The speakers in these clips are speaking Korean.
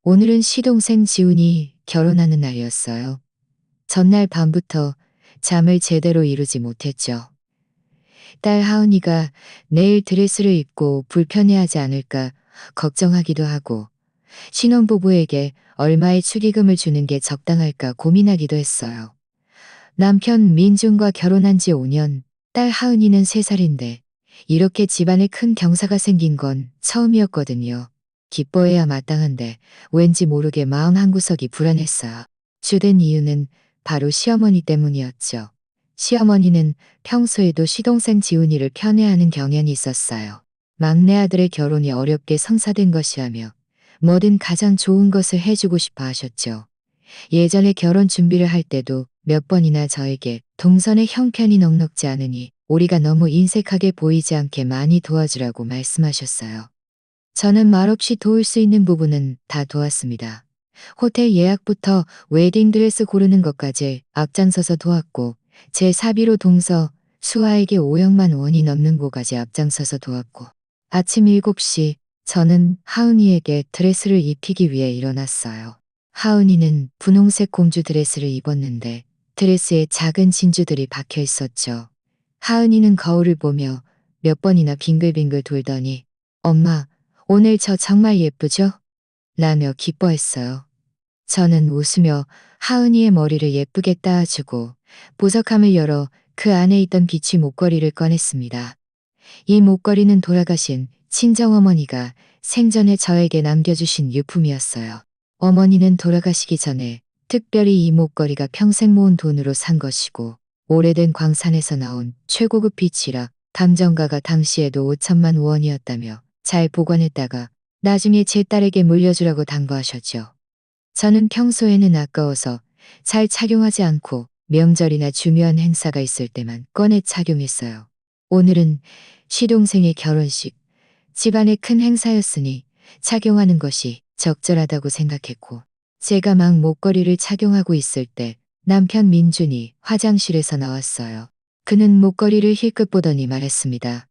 오늘은 시동생 지훈이 결혼하는 날이었어요. 전날 밤부터 잠을 제대로 이루지 못했죠. 딸 하은이가 내일 드레스를 입고 불편해하지 않을까 걱정하기도 하고 신혼부부에게 얼마의 축의금을 주는 게 적당할까 고민하기도 했어요. 남편 민준과 결혼한 지 5년, 딸 하은이는 3살인데 이렇게 집안에 큰 경사가 생긴 건 처음이었거든요. 기뻐해야 마땅한데 왠지 모르게 마음 한구석이 불안했어요. 주된 이유는 바로 시어머니 때문이었죠. 시어머니는 평소에도 시동생 지훈이를 편애하는 경향이 있었어요. 막내 아들의 결혼이 어렵게 성사된 것이라며 뭐든 가장 좋은 것을 해주고 싶어 하셨죠. 예전에 결혼 준비를 할 때도 몇 번이나 저에게 동선의 형편이 넉넉지 않으니 우리가 너무 인색하게 보이지 않게 많이 도와주라고 말씀하셨어요. 저는 말없이 도울 수 있는 부분은 다 도왔습니다. 호텔 예약부터 웨딩드레스 고르는 것까지 앞장서서 도왔고 제 사비로 동서 수아에게 5억만 원이 넘는 곳까지 앞장서서 도왔고 아침 7시 저는 하은이에게 드레스를 입히기 위해 일어났어요. 하은이는 분홍색 공주 드레스를 입었는데 드레스에 작은 진주들이 박혀 있었죠. 하은이는 거울을 보며 몇 번이나 빙글빙글 돌더니 엄마, 오늘 저 정말 예쁘죠? 라며 기뻐했어요. 저는 웃으며 하은이의 머리를 예쁘게 따아주고 보석함을 열어 그 안에 있던 비치 목걸이를 꺼냈습니다. 이 목걸이는 돌아가신 친정어머니가 생전에 저에게 남겨주신 유품이었어요. 어머니는 돌아가시기 전에 특별히 이 목걸이가 평생 모은 돈으로 산 것이고 오래된 광산에서 나온 최고급 비치라 감정가가 당시에도 5천만 원이었다며 잘 보관했다가 나중에 제 딸에게 물려주라고 당부하셨죠. 저는 평소에는 아까워서 잘 착용하지 않고 명절이나 중요한 행사가 있을 때만 꺼내 착용했어요. 오늘은 시동생의 결혼식, 집안의 큰 행사였으니 착용하는 것이 적절하다고 생각했고 제가 막 목걸이를 착용하고 있을 때 남편 민준이 화장실에서 나왔어요. 그는 목걸이를 힐끗 보더니 말했습니다.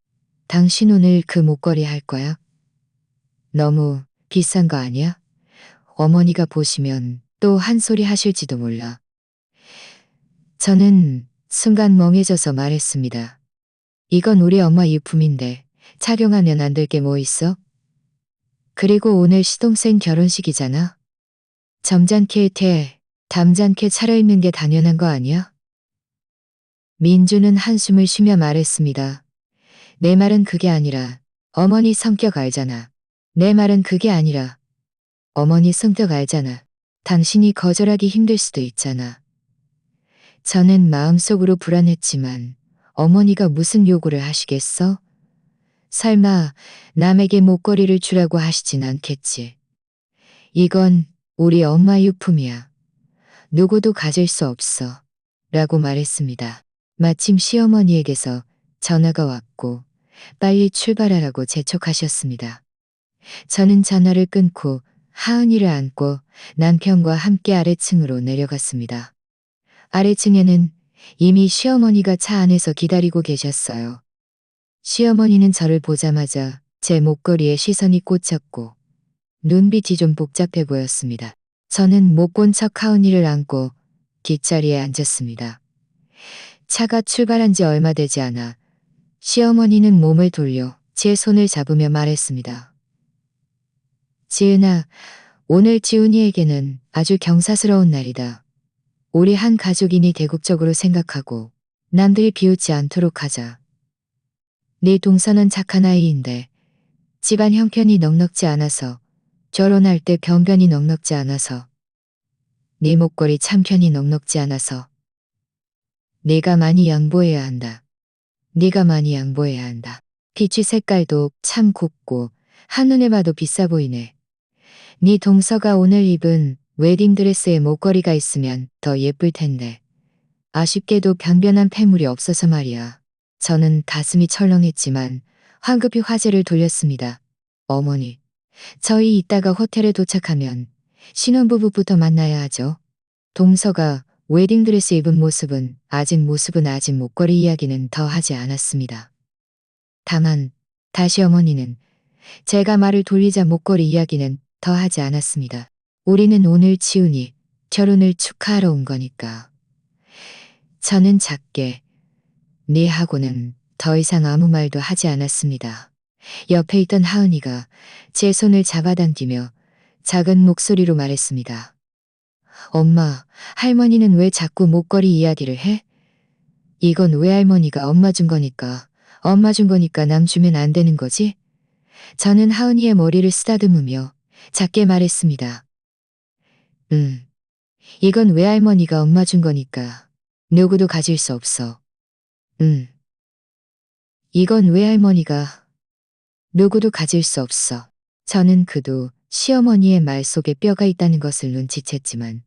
당신 오늘 그 목걸이 할 거야? 너무 비싼 거 아니야? 어머니가 보시면 또 한 소리 하실지도 몰라. 저는 순간 멍해져서 말했습니다. 이건 우리 엄마 유품인데 착용하면 안 될 게 뭐 있어? 그리고 오늘 시동생 결혼식이잖아. 점잖게 담잖게 차려입는 게 당연한 거 아니야? 민주는 한숨을 쉬며 말했습니다. 내 말은 그게 아니라 어머니 성격 알잖아. 내 말은 그게 아니라 어머니 성격 알잖아. 당신이 거절하기 힘들 수도 있잖아. 저는 마음속으로 불안했지만 어머니가 무슨 요구를 하시겠어? 설마 남에게 목걸이를 주라고 하시진 않겠지. 이건 우리 엄마 유품이야. 누구도 가질 수 없어. 라고 말했습니다. 마침 시어머니에게서 전화가 왔고 빨리 출발하라고 재촉하셨습니다. 저는 전화를 끊고 하은이를 안고 남편과 함께 아래층으로 내려갔습니다. 아래층에는 이미 시어머니가 차 안에서 기다리고 계셨어요. 시어머니는 저를 보자마자 제 목걸이에 시선이 꽂혔고 눈빛이 좀 복잡해 보였습니다. 저는 못 본 척 하은이를 안고 뒷자리에 앉았습니다. 차가 출발한 지 얼마 되지 않아 시어머니는 몸을 돌려 제 손을 잡으며 말했습니다. 지은아, 오늘 지훈이에게는 아주 경사스러운 날이다. 우리 한 가족이니 대국적으로 생각하고 남들이 비웃지 않도록 하자. 네 동서는 착한 아이인데 집안 형편이 넉넉지 않아서 결혼할 때 병변이 넉넉지 않아서 네 목걸이 참편이 넉넉지 않아서 네가 많이 양보해야 한다. 네가 많이 양보해야 한다. 비치 색깔도 참 곱고 한눈에 봐도 비싸 보이네. 네 동서가 오늘 입은 웨딩드레스에 목걸이가 있으면 더 예쁠 텐데. 아쉽게도 변변한 폐물이 없어서 말이야. 저는 가슴이 철렁했지만 황급히 화제를 돌렸습니다. 어머니, 저희 이따가 호텔에 도착하면 신혼부부부터 만나야 하죠. 동서가 웨딩드레스 입은 모습은 아직 목걸이 이야기는 더 하지 않았습니다. 다만 다시 어머니는 제가 말을 돌리자 목걸이 이야기는 더 하지 않았습니다. 우리는 오늘 지훈이 결혼을 축하하러 온 거니까. 저는 작게 네 하고는 더 이상 아무 말도 하지 않았습니다. 옆에 있던 하은이가 제 손을 잡아당기며 작은 목소리로 말했습니다. 엄마, 할머니는 왜 자꾸 목걸이 이야기를 해? 이건 외할머니가 엄마 준 거니까, 엄마 준 거니까 남 주면 안 되는 거지? 저는 하은이의 머리를 쓰다듬으며 작게 말했습니다. 이건 외할머니가 엄마 준 거니까 누구도 가질 수 없어. 이건 외할머니가 누구도 가질 수 없어. 저는 그도 시어머니의 말 속에 뼈가 있다는 것을 눈치챘지만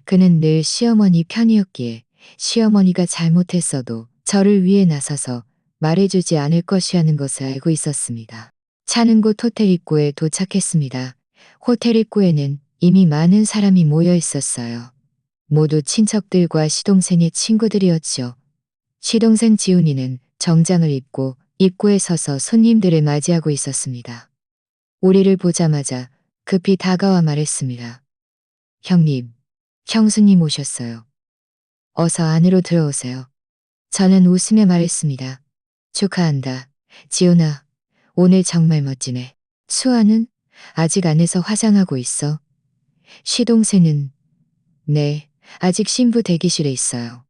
그는 늘 시어머니 편이었기에 시어머니가 잘못했어도 저를 위해 나서서 말해주지 않을 것이라는 것을 알고 있었습니다. 차는 곧 호텔 입구에 도착했습니다. 호텔 입구에는 이미 많은 사람이 모여 있었어요. 모두 친척들과 시동생의 친구들이었죠. 시동생 지훈이는 정장을 입고 입구에 서서 손님들을 맞이하고 있었습니다. 우리를 보자마자 급히 다가와 말했습니다. 형님, 형수님 오셨어요. 어서 안으로 들어오세요. 저는 웃으며 말했습니다. 축하한다. 지훈아, 오늘 정말 멋지네. 수아는 아직 안에서 화장하고 있어. 시동생은 네, 아직 신부 대기실에 있어요.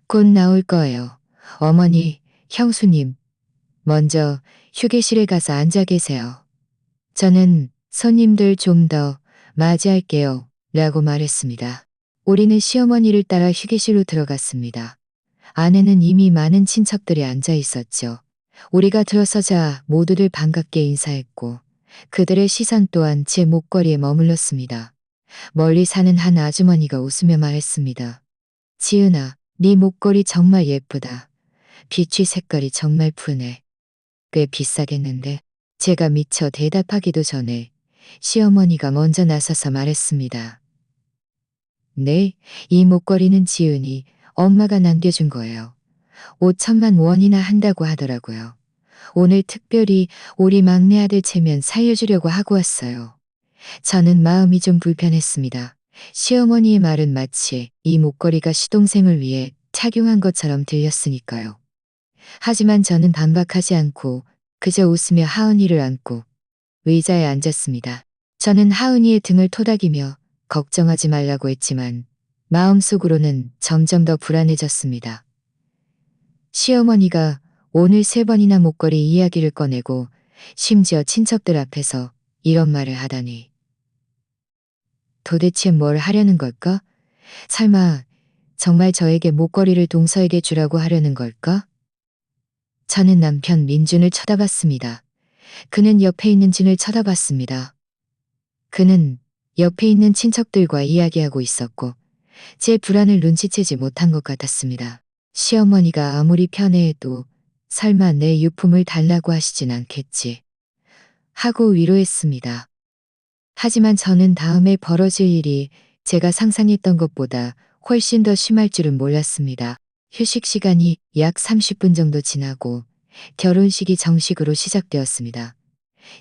곧 나올 거예요. 어머니, 형수님, 먼저 휴게실에 가서 앉아 계세요. 저는 손님들 좀 더 맞이할게요. 라고 말했습니다. 우리는 시어머니를 따라 휴게실로 들어갔습니다. 안에는 이미 많은 친척들이 앉아 있었죠. 우리가 들어서자 모두들 반갑게 인사했고 그들의 시선 또한 제 목걸이에 머물렀습니다. 멀리 사는 한 아주머니가 웃으며 말했습니다. 지은아, 네 목걸이 정말 예쁘다. 빛이 색깔이 정말 푸네. 꽤 비싸겠는데? 제가 미처 대답하기도 전에 시어머니가 먼저 나서서 말했습니다. 네, 이 목걸이는 지은이 엄마가 남겨준 거예요. 5천만 원이나 한다고 하더라고요. 오늘 특별히 우리 막내 아들 체면 살려주려고 하고 왔어요. 저는 마음이 좀 불편했습니다. 시어머니의 말은 마치 이 목걸이가 시동생을 위해 착용한 것처럼 들렸으니까요. 하지만 저는 반박하지 않고 그저 웃으며 하은이를 안고 의자에 앉았습니다. 저는 하은이의 등을 토닥이며 걱정하지 말라고 했지만 마음속으로는 점점 더 불안해졌습니다. 시어머니가 오늘 3번이나 목걸이 이야기를 꺼내고 심지어 친척들 앞에서 이런 말을 하다니. 도대체 뭘 하려는 걸까? 설마 정말 저에게 목걸이를 동서에게 주라고 하려는 걸까? 저는 남편 민준을 쳐다봤습니다. 그는 옆에 있는 진을 쳐다봤습니다. 그는 옆에 있는 친척들과 이야기하고 있었고 제 불안을 눈치채지 못한 것 같았습니다. 시어머니가 아무리 편애해도 설마 내 유품을 달라고 하시진 않겠지 하고 위로했습니다. 하지만 저는 다음에 벌어질 일이 제가 상상했던 것보다 훨씬 더 심할 줄은 몰랐습니다. 휴식 시간이 약 30분 정도 지나고 결혼식이 정식으로 시작되었습니다.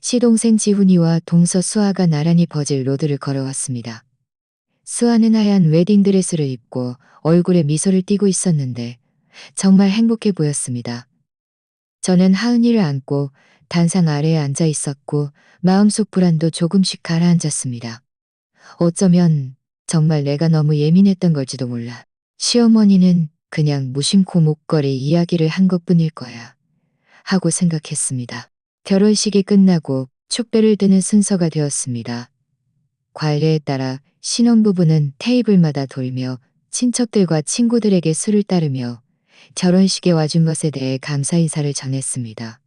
시동생 지훈이와 동서 수아가 나란히 버질 로드를 걸어왔습니다. 수아는 하얀 웨딩드레스를 입고 얼굴에 미소를 띠고 있었는데 정말 행복해 보였습니다. 저는 하은이를 안고 단상 아래에 앉아 있었고 마음속 불안도 조금씩 가라앉았습니다. 어쩌면 정말 내가 너무 예민했던 걸지도 몰라. 시어머니는 그냥 무심코 목걸이 이야기를 한 것뿐일 거야 하고 생각했습니다. 결혼식이 끝나고 축배를 드는 순서가 되었습니다. 관례에 따라 신혼부부는 테이블마다 돌며 친척들과 친구들에게 술을 따르며 결혼식에 와준 것에 대해 감사 인사를 전했습니다.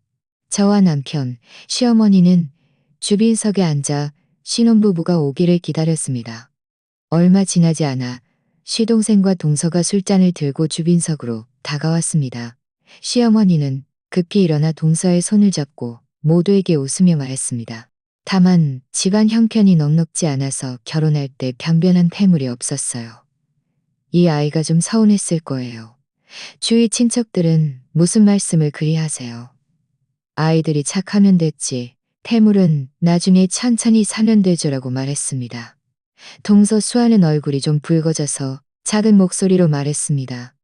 저와 남편, 시어머니는 주빈석에 앉아 신혼부부가 오기를 기다렸습니다. 얼마 지나지 않아 시동생과 동서가 술잔을 들고 주빈석으로 다가왔습니다. 시어머니는 급히 일어나 동서의 손을 잡고 모두에게 웃으며 말했습니다. 다만 집안 형편이 넉넉지 않아서 결혼할 때 변변한 패물이 없었어요. 이 아이가 좀 서운했을 거예요. 주위 친척들은 무슨 말씀을 그리 하세요. 아이들이 착하면 됐지. 패물은 나중에 천천히 사면 되죠라고 말했습니다. 동서수아는 얼굴이 좀 붉어져서 작은 목소리로 말했습니다.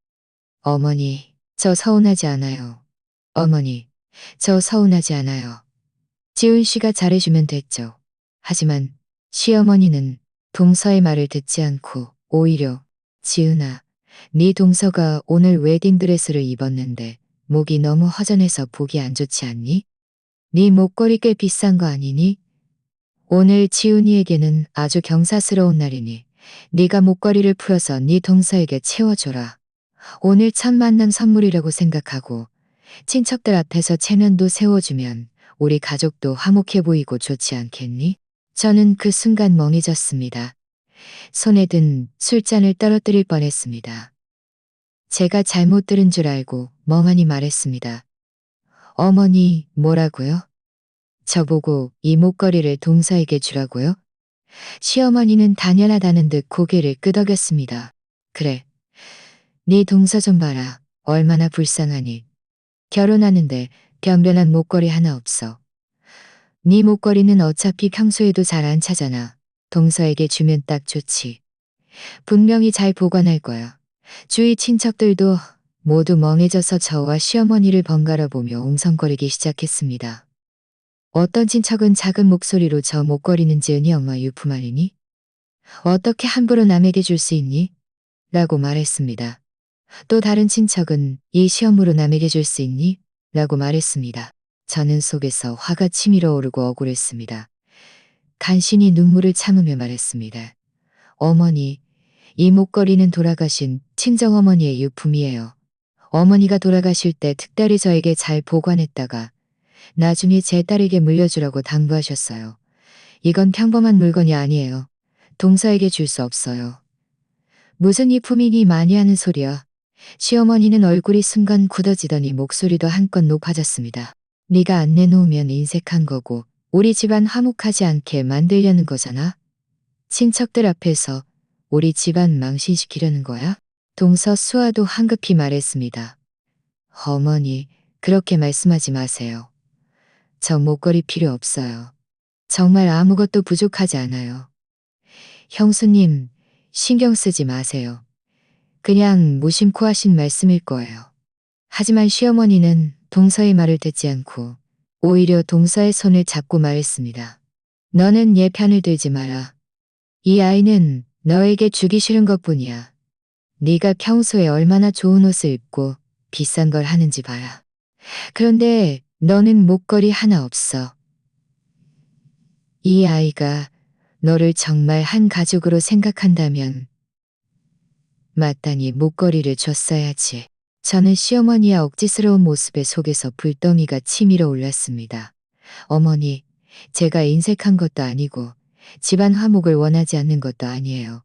어머니, 저 서운하지 않아요. 어머니, 저 서운하지 않아요. 지훈 씨가 잘해주면 됐죠. 하지만 시어머니는 동서의 말을 듣지 않고 오히려 지은아, 네 동서가 오늘 웨딩드레스를 입었는데 목이 너무 허전해서 보기 안 좋지 않니? 네 목걸이 꽤 비싼 거 아니니? 오늘 지훈이에게는 아주 경사스러운 날이니 네가 목걸이를 풀어서 네 동서에게 채워줘라. 오늘 첫 만남 선물이라고 생각하고 친척들 앞에서 체면도 세워주면 우리 가족도 화목해 보이고 좋지 않겠니? 저는 그 순간 멍해졌습니다. 손에 든 술잔을 떨어뜨릴 뻔했습니다. 제가 잘못 들은 줄 알고 멍하니 말했습니다. 어머니, 뭐라고요? 저보고 이 목걸이를 동서에게 주라고요? 시어머니는 당연하다는 듯 고개를 끄덕였습니다. 그래, 네 동서 좀 봐라. 얼마나 불쌍하니. 결혼하는데 변변한 목걸이 하나 없어. 네 목걸이는 어차피 평소에도 잘 안 차잖아. 동서에게 주면 딱 좋지. 분명히 잘 보관할 거야. 주위 친척들도 모두 멍해져서 저와 시어머니를 번갈아 보며 웅성거리기 시작했습니다. 어떤 친척은 작은 목소리로 저 목걸이는 지은이 엄마 유품 아니니? 어떻게 함부로 남에게 줄 수 있니? 라고 말했습니다. 또 다른 친척은 이 시험으로 남에게 줄 수 있니? 라고 말했습니다. 저는 속에서 화가 치밀어 오르고 억울했습니다. 간신히 눈물을 참으며 말했습니다. 어머니, 이 목걸이는 돌아가신 친정어머니의 유품이에요. 어머니가 돌아가실 때 특별히 저에게 잘 보관했다가 나중에 제 딸에게 물려주라고 당부하셨어요. 이건 평범한 물건이 아니에요. 동서에게 줄 수 없어요. 무슨 유품이니 많이 하는 소리야. 시어머니는 얼굴이 순간 굳어지더니 목소리도 한껏 높아졌습니다. 네가 안 내놓으면 인색한 거고 우리 집안 화목하지 않게 만들려는 거잖아. 친척들 앞에서 우리 집안 망신시키려는 거야? 동서 수아도 황급히 말했습니다. 어머니, 그렇게 말씀하지 마세요. 저 목걸이 필요 없어요. 정말 아무것도 부족하지 않아요. 형수님, 신경 쓰지 마세요. 그냥 무심코 하신 말씀일 거예요. 하지만 시어머니는 동서의 말을 듣지 않고 오히려 동서의 손을 잡고 말했습니다. 너는 얘 편을 들지 마라. 이 아이는 너에게 주기 싫은 것뿐이야. 네가 평소에 얼마나 좋은 옷을 입고 비싼 걸 하는지 봐라. 그런데 너는 목걸이 하나 없어. 이 아이가 너를 정말 한 가족으로 생각한다면 마땅히 목걸이를 줬어야지. 저는 시어머니의 억지스러운 모습에 속에서 불덩이가 치밀어 올랐습니다. 어머니, 제가 인색한 것도 아니고 집안 화목을 원하지 않는 것도 아니에요.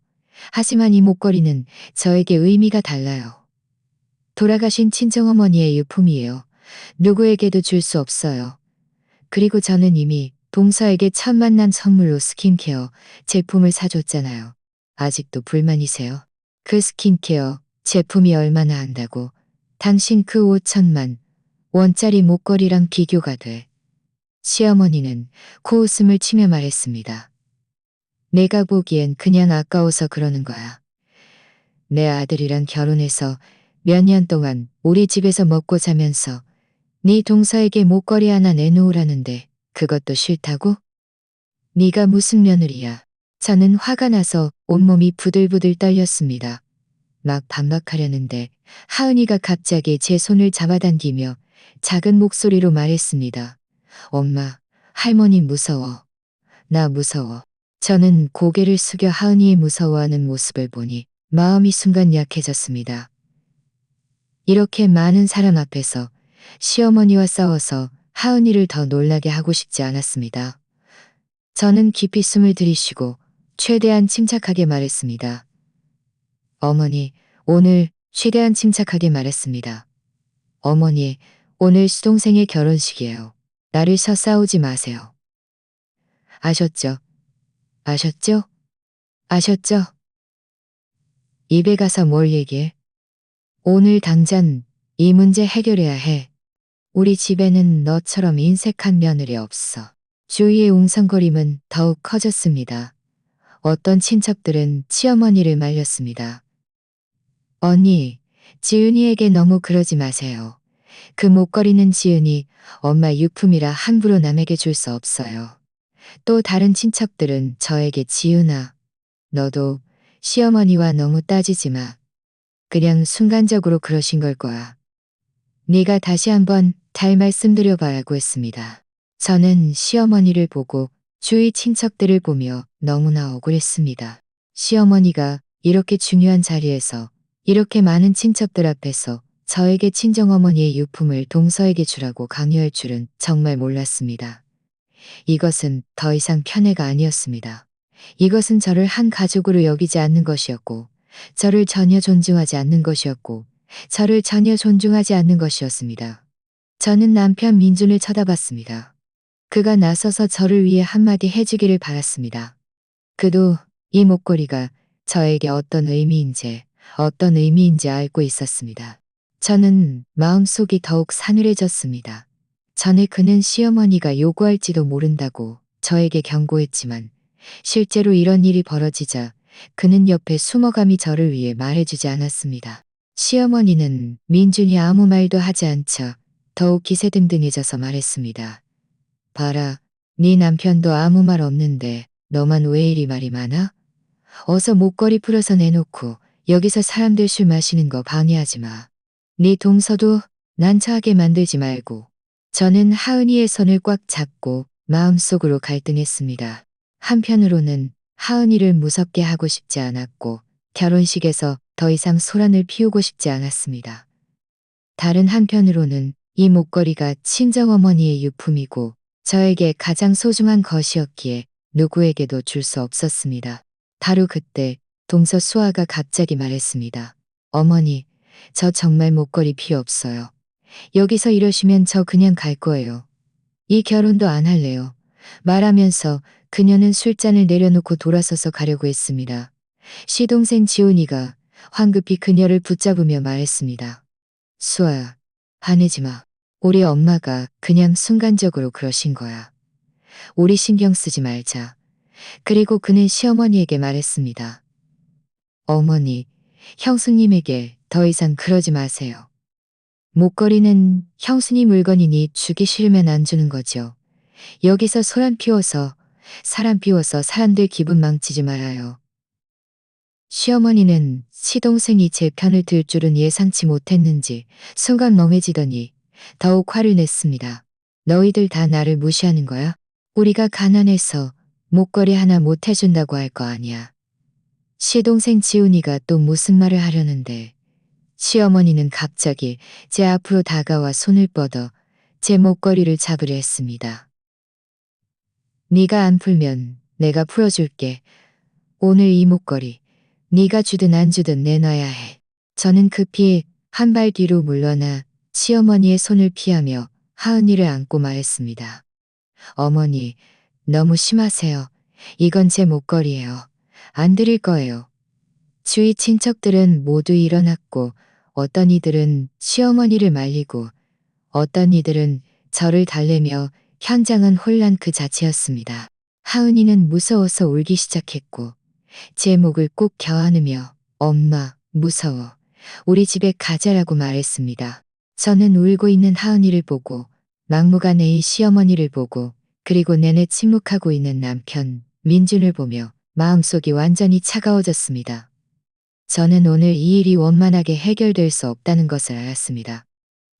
하지만 이 목걸이는 저에게 의미가 달라요. 돌아가신 친정어머니의 유품이에요. 누구에게도 줄 수 없어요. 그리고 저는 이미 동서에게 첫 만남 선물로 스킨케어 제품을 사줬잖아요. 아직도 불만이세요? 그 스킨케어 제품이 얼마나 한다고 당신 그 5천만 원짜리 목걸이랑 비교가 돼. 시어머니는 코웃음을 치며 말했습니다. 내가 보기엔 그냥 아까워서 그러는 거야. 내 아들이랑 결혼해서 몇 년 동안 우리 집에서 먹고 자면서 네 동서에게 목걸이 하나 내놓으라는데 그것도 싫다고? 네가 무슨 며느리야. 저는 화가 나서 온몸이 부들부들 떨렸습니다. 막 반박하려는데 하은이가 갑자기 제 손을 잡아당기며 작은 목소리로 말했습니다. 엄마, 할머니 무서워. 나 무서워. 저는 고개를 숙여 하은이의 무서워하는 모습을 보니 마음이 순간 약해졌습니다. 이렇게 많은 사람 앞에서 시어머니와 싸워서 하은이를 더 놀라게 하고 싶지 않았습니다. 저는 깊이 숨을 들이쉬고 최대한 침착하게 말했습니다. 어머니, 오늘 최대한 침착하게 말했습니다. 어머니, 오늘 시동생의 결혼식이에요. 나를 싸우지 마세요. 아셨죠? 아셨죠? 아셨죠? 입에 가서 뭘 얘기해? 오늘 당장 이 문제 해결해야 해. 우리 집에는 너처럼 인색한 며느리 없어. 주위의 웅성거림은 더욱 커졌습니다. 어떤 친척들은 시어머니를 말렸습니다. 언니, 지은이에게 너무 그러지 마세요. 그 목걸이는 지은이 엄마 유품이라 함부로 남에게 줄 수 없어요. 또 다른 친척들은 저에게 지은아, 너도 시어머니와 너무 따지지 마. 그냥 순간적으로 그러신 걸 거야. 네가 다시 한번 잘 말씀드려봐야고 했습니다. 저는 시어머니를 보고 주위 친척들을 보며 너무나 억울했습니다. 시어머니가 이렇게 중요한 자리에서 이렇게 많은 친척들 앞에서 저에게 친정어머니의 유품을 동서에게 주라고 강요할 줄은 정말 몰랐습니다. 이것은 더 이상 편애가 아니었습니다. 이것은 저를 한 가족으로 여기지 않는 것이었고, 저를 전혀 존중하지 않는 것이었고, 저를 전혀 존중하지 않는 것이었습니다. 저는 남편 민준을 쳐다봤습니다. 그가 나서서 저를 위해 한마디 해주기를 바랐습니다. 그도 이 목걸이가 저에게 어떤 의미인지 알고 있었습니다. 저는 마음속이 더욱 사늘해졌습니다. 전에 그는 시어머니가 요구할지도 모른다고 저에게 경고했지만 실제로 이런 일이 벌어지자 그는 옆에 숨어감히 저를 위해 말해주지 않았습니다. 시어머니는 민준이 아무 말도 하지 않자 더욱 기세등등해져서 말했습니다. 봐라, 네 남편도 아무 말 없는데 너만 왜 이리 말이 많아? 어서 목걸이 풀어서 내놓고 여기서 사람들 술 마시는 거 방해하지 마. 네 동서도 난처하게 만들지 말고. 저는 하은이의 손을 꽉 잡고 마음속으로 갈등했습니다. 한편으로는 하은이를 무섭게 하고 싶지 않았고 결혼식에서 더 이상 소란을 피우고 싶지 않았습니다. 다른 한편으로는 이 목걸이가 친정어머니의 유품이고 저에게 가장 소중한 것이었기에 누구에게도 줄 수 없었습니다. 바로 그때 동서 수아가 갑자기 말했습니다. 어머니, 저 정말 목걸이 필요 없어요. 여기서 이러시면 저 그냥 갈 거예요. 이 결혼도 안 할래요. 말하면서 그녀는 술잔을 내려놓고 돌아서서 가려고 했습니다. 시동생 지훈이가 황급히 그녀를 붙잡으며 말했습니다. 수아야, 화내지 마. 우리 엄마가 그냥 순간적으로 그러신 거야. 우리 신경 쓰지 말자. 그리고 그는 시어머니에게 말했습니다. 어머니, 형수님에게 더 이상 그러지 마세요. 목걸이는 형수님 물건이니 주기 싫으면 안 주는 거죠. 여기서 사람 피워서 사람들 기분 망치지 말아요. 시어머니는 시동생이 제 편을 들 줄은 예상치 못했는지 순간 멍해지더니 더욱 화를 냈습니다. 너희들 다 나를 무시하는 거야? 우리가 가난해서 목걸이 하나 못 해준다고 할 거 아니야. 시동생 지훈이가 또 무슨 말을 하려는데 시어머니는 갑자기 제 앞으로 다가와 손을 뻗어 제 목걸이를 잡으려 했습니다. 네가 안 풀면 내가 풀어줄게. 오늘 이 목걸이 네가 주든 안 주든 내놔야 해. 저는 급히 한 발 뒤로 물러나 시어머니의 손을 피하며 하은이를 안고 말했습니다. 어머니, 너무 심하세요. 이건 제 목걸이에요. 안 드릴 거예요. 주위 친척들은 모두 일어났고 어떤 이들은 시어머니를 말리고 어떤 이들은 저를 달래며 현장은 혼란 그 자체였습니다. 하은이는 무서워서 울기 시작했고 제 목을 꼭 껴안으며 엄마, 무서워. 우리 집에 가자라고 말했습니다. 저는 울고 있는 하은이를 보고 막무가내의 시어머니를 보고 그리고 내내 침묵하고 있는 남편 민준을 보며 마음속이 완전히 차가워졌습니다. 저는 오늘 이 일이 원만하게 해결될 수 없다는 것을 알았습니다.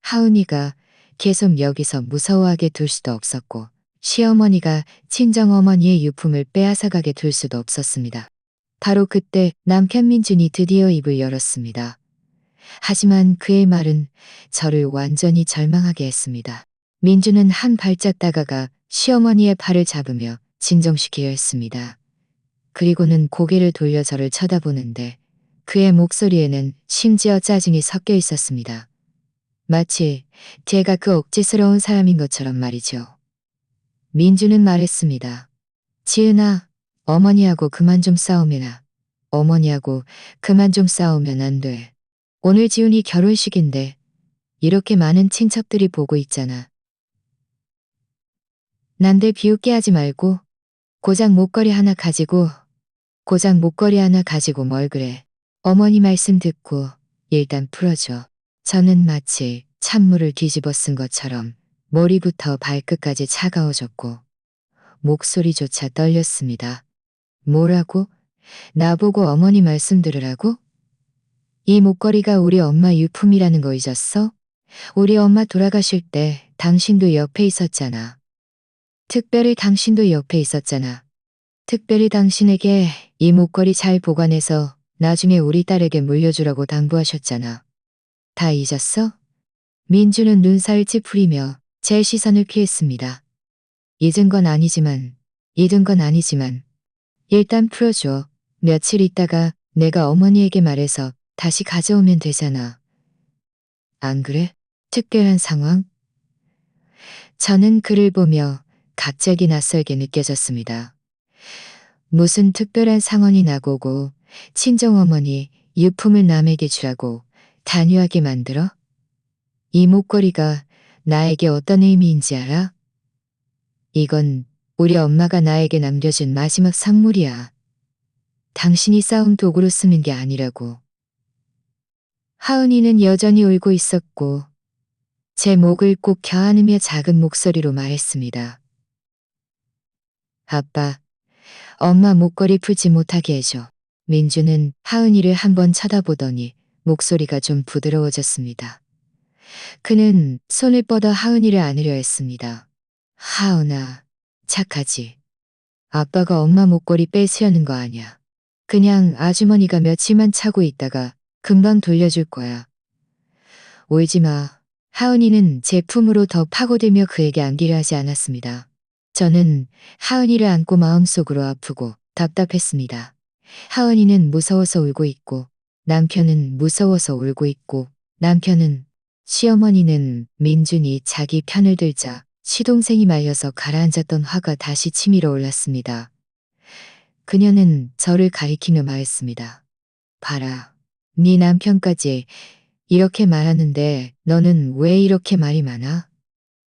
하은이가 계속 여기서 무서워하게 둘 수도 없었고 시어머니가 친정어머니의 유품을 빼앗아가게 둘 수도 없었습니다. 바로 그때 남편 민준이 드디어 입을 열었습니다. 하지만 그의 말은 저를 완전히 절망하게 했습니다. 민준은 한 발짝 다가가 시어머니의 팔을 잡으며 진정시키려 했습니다. 그리고는 고개를 돌려 저를 쳐다보는데 그의 목소리에는 심지어 짜증이 섞여 있었습니다. 마치 제가 그 억지스러운 사람인 것처럼 말이죠. 민준은 말했습니다. 지은아, 어머니하고 그만 좀 싸우면아. 어머니하고 그만 좀 싸우면 안 돼. 오늘 지훈이 결혼식인데 이렇게 많은 친척들이 보고 있잖아. 난들 비웃게 하지 말고 고작 목걸이 하나 가지고 고작 목걸이 하나 가지고 뭘 그래. 어머니 말씀 듣고 일단 풀어줘. 저는 마치 찬물을 뒤집어 쓴 것처럼 머리부터 발끝까지 차가워졌고 목소리조차 떨렸습니다. 뭐라고? 나보고 어머니 말씀 들으라고? 이 목걸이가 우리 엄마 유품이라는 거 잊었어? 우리 엄마 돌아가실 때 당신도 옆에 있었잖아. 특별히 당신도 옆에 있었잖아. 특별히 당신에게 이 목걸이 잘 보관해서 나중에 우리 딸에게 물려주라고 당부하셨잖아. 다 잊었어? 민주는 눈살 찌푸리며 제 시선을 피했습니다. 잊은 건 아니지만, 잊은 건 아니지만, 일단 풀어줘. 며칠 있다가 내가 어머니에게 말해서 다시 가져오면 되잖아. 안 그래? 특별한 상황? 저는 그를 보며 갑자기 낯설게 느껴졌습니다. 무슨 특별한 상황이 나고고 친정어머니 유품을 남에게 주라고 단유하게 만들어? 이 목걸이가 나에게 어떤 의미인지 알아? 이건 우리 엄마가 나에게 남겨준 마지막 선물이야. 당신이 싸움 도구로 쓰는 게 아니라고. 하은이는 여전히 울고 있었고 제 목을 꼭 껴안으며 작은 목소리로 말했습니다. 아빠, 엄마 목걸이 풀지 못하게 해줘. 민주는 하은이를 한번 쳐다보더니 목소리가 좀 부드러워졌습니다. 그는 손을 뻗어 하은이를 안으려 했습니다. 하은아, 착하지. 아빠가 엄마 목걸이 뺏으려는 거 아니야. 그냥 아주머니가 며칠만 차고 있다가 금방 돌려줄 거야. 울지 마. 하은이는 제 품으로 더 파고들며 그에게 안기려 하지 않았습니다. 저는 하은이를 안고 마음속으로 아프고 답답했습니다. 하은이는 무서워서 울고 있고 남편은 무서워서 울고 있고 남편은 시어머니는 민준이 자기 편을 들자 시동생이 말려서 가라앉았던 화가 다시 치밀어 올랐습니다. 그녀는 저를 가리키며 말했습니다. 봐라, 네 남편까지 이렇게 말하는데 너는 왜 이렇게 말이 많아?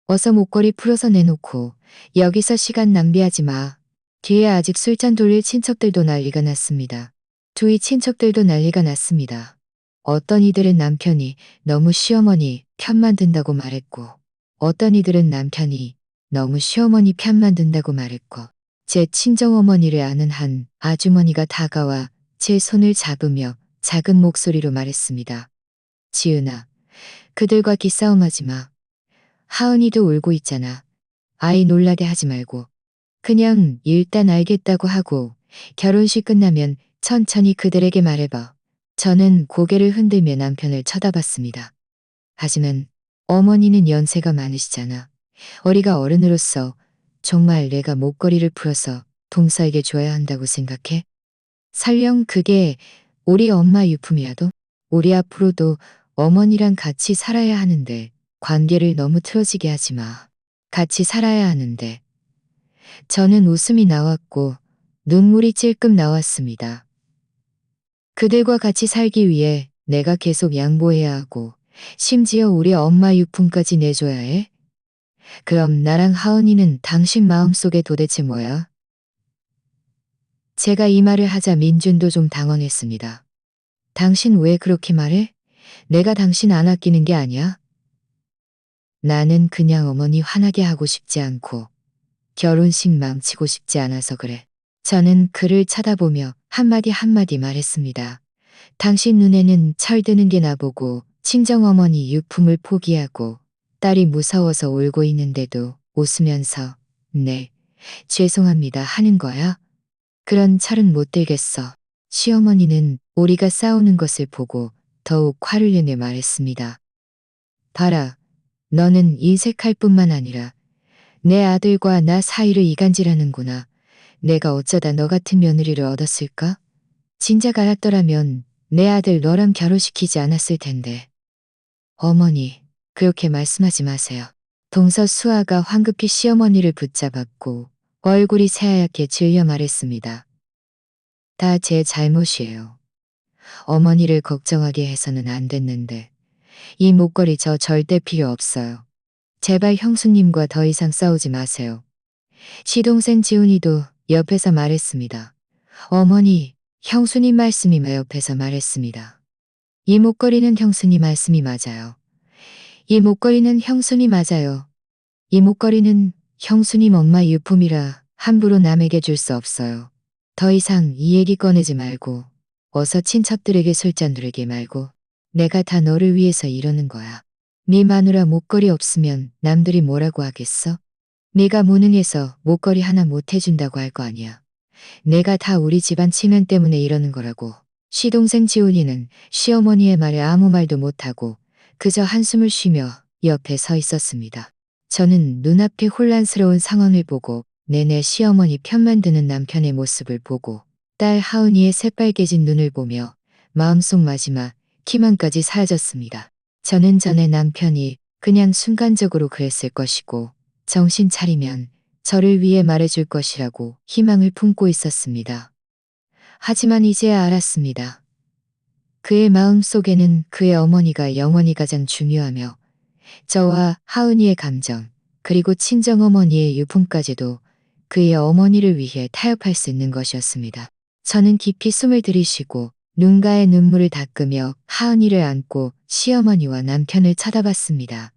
어서 목걸이 풀어서 내놓고 여기서 시간 낭비하지 마. 뒤에 아직 술잔 돌릴 친척들도 난리가 났습니다. 두이 친척들도 난리가 났습니다. 어떤 이들은 남편이 너무 시어머니 편만 든다고 말했고 어떤 이들은 남편이 너무 시어머니 편만 든다고 말했고 제 친정어머니를 아는 한 아주머니가 다가와 제 손을 잡으며 작은 목소리로 말했습니다. 지은아, 그들과 기싸움하지 마. 하은이도 울고 있잖아. 아이 놀라게 하지 말고. 그냥 일단 알겠다고 하고 결혼식 끝나면 천천히 그들에게 말해봐. 저는 고개를 흔들며 남편을 쳐다봤습니다. 하지만 어머니는 연세가 많으시잖아. 우리가 어른으로서 정말 내가 목걸이를 풀어서 동서에게 줘야 한다고 생각해? 설령 그게 우리 엄마 유품이라도 우리 앞으로도 어머니랑 같이 살아야 하는데 관계를 너무 틀어지게 하지 마. 같이 살아야 하는데. 저는 웃음이 나왔고 눈물이 찔끔 나왔습니다. 그들과 같이 살기 위해 내가 계속 양보해야 하고 심지어 우리 엄마 유품까지 내줘야 해? 그럼 나랑 하은이는 당신 마음속에 도대체 뭐야? 제가 이 말을 하자 민준도 좀 당황했습니다. 당신 왜 그렇게 말해? 내가 당신 안 아끼는 게 아니야? 나는 그냥 어머니 화나게 하고 싶지 않고 결혼식 망치고 싶지 않아서 그래. 저는 그를 쳐다보며 한마디 한마디 말했습니다. 당신 눈에는 철드는 게 나보고 친정어머니 유품을 포기하고 딸이 무서워서 울고 있는데도 웃으면서 네, 죄송합니다 하는 거야? 그런 철은 못 들겠어. 시어머니는 우리가 싸우는 것을 보고 더욱 화를 내며 말했습니다. 봐라, 너는 인색할 뿐만 아니라 내 아들과 나 사이를 이간질하는구나. 내가 어쩌다 너 같은 며느리를 얻었을까? 진작 알았더라면 내 아들 너랑 결혼시키지 않았을 텐데. 어머니, 그렇게 말씀하지 마세요. 동서 수아가 황급히 시어머니를 붙잡았고 얼굴이 새하얗게 질려 말했습니다. 다 제 잘못이에요. 어머니를 걱정하게 해서는 안 됐는데 이 목걸이 저 절대 필요 없어요. 제발 형수님과 더 이상 싸우지 마세요. 시동생 지훈이도 옆에서 말했습니다. 어머니, 형수님 말씀이 옆에서 말했습니다. 이 목걸이는 형수님 말씀이 맞아요. 이 목걸이는 형수님 맞아요. 이 목걸이는 형수님 엄마 유품이라 함부로 남에게 줄 수 없어요. 더 이상 이 얘기 꺼내지 말고 어서 친척들에게 술잔 두르게 말고 내가 다 너를 위해서 이러는 거야. 네 마누라 목걸이 없으면 남들이 뭐라고 하겠어? 네가 무능해서 목걸이 하나 못 해준다고 할 거 아니야. 내가 다 우리 집안 치면 때문에 이러는 거라고. 시동생 지훈이는 시어머니의 말에 아무 말도 못하고 그저 한숨을 쉬며 옆에 서 있었습니다. 저는 눈앞에 혼란스러운 상황을 보고 내내 시어머니 편만 드는 남편의 모습을 보고 딸 하은이의 새빨개진 눈을 보며 마음속 마지막 희망까지 사라졌습니다. 저는 전에 남편이 그냥 순간적으로 그랬을 것이고 정신 차리면 저를 위해 말해줄 것이라고 희망을 품고 있었습니다. 하지만 이제야 알았습니다. 그의 마음 속에는 그의 어머니가 영원히 가장 중요하며 저와 하은이의 감정 그리고 친정어머니의 유품까지도 그의 어머니를 위해 타협할 수 있는 것이었습니다. 저는 깊이 숨을 들이쉬고 눈가에 눈물을 닦으며 하은이를 안고 시어머니와 남편을 쳐다봤습니다.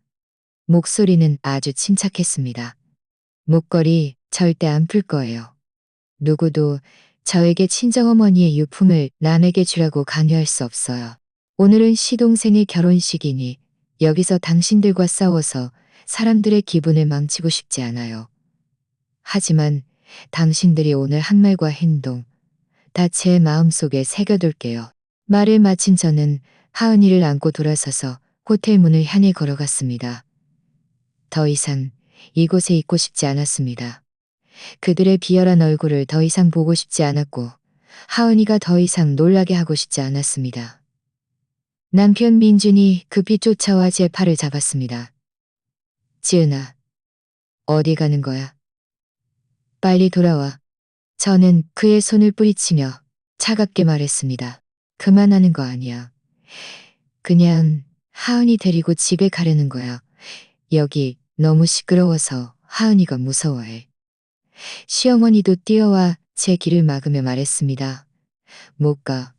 목소리는 아주 침착했습니다. 목걸이 절대 안 풀 거예요. 누구도 저에게 친정어머니의 유품을 남에게 주라고 강요할 수 없어요. 오늘은 시동생의 결혼식이니 여기서 당신들과 싸워서 사람들의 기분을 망치고 싶지 않아요. 하지만 당신들이 오늘 한 말과 행동 다 제 마음속에 새겨둘게요. 말을 마친 저는 하은이를 안고 돌아서서 호텔 문을 향해 걸어갔습니다. 더 이상 이곳에 있고 싶지 않았습니다. 그들의 비열한 얼굴을 더 이상 보고 싶지 않았고 하은이가 더 이상 놀라게 하고 싶지 않았습니다. 남편 민준이 급히 쫓아와 제 팔을 잡았습니다. 지은아, 어디 가는 거야? 빨리 돌아와. 저는 그의 손을 뿌리치며 차갑게 말했습니다. 그만하는 거 아니야. 그냥 하은이 데리고 집에 가려는 거야. 여기 너무 시끄러워서 하은이가 무서워해. 시어머니도 뛰어와 제 길을 막으며 말했습니다. 못 가.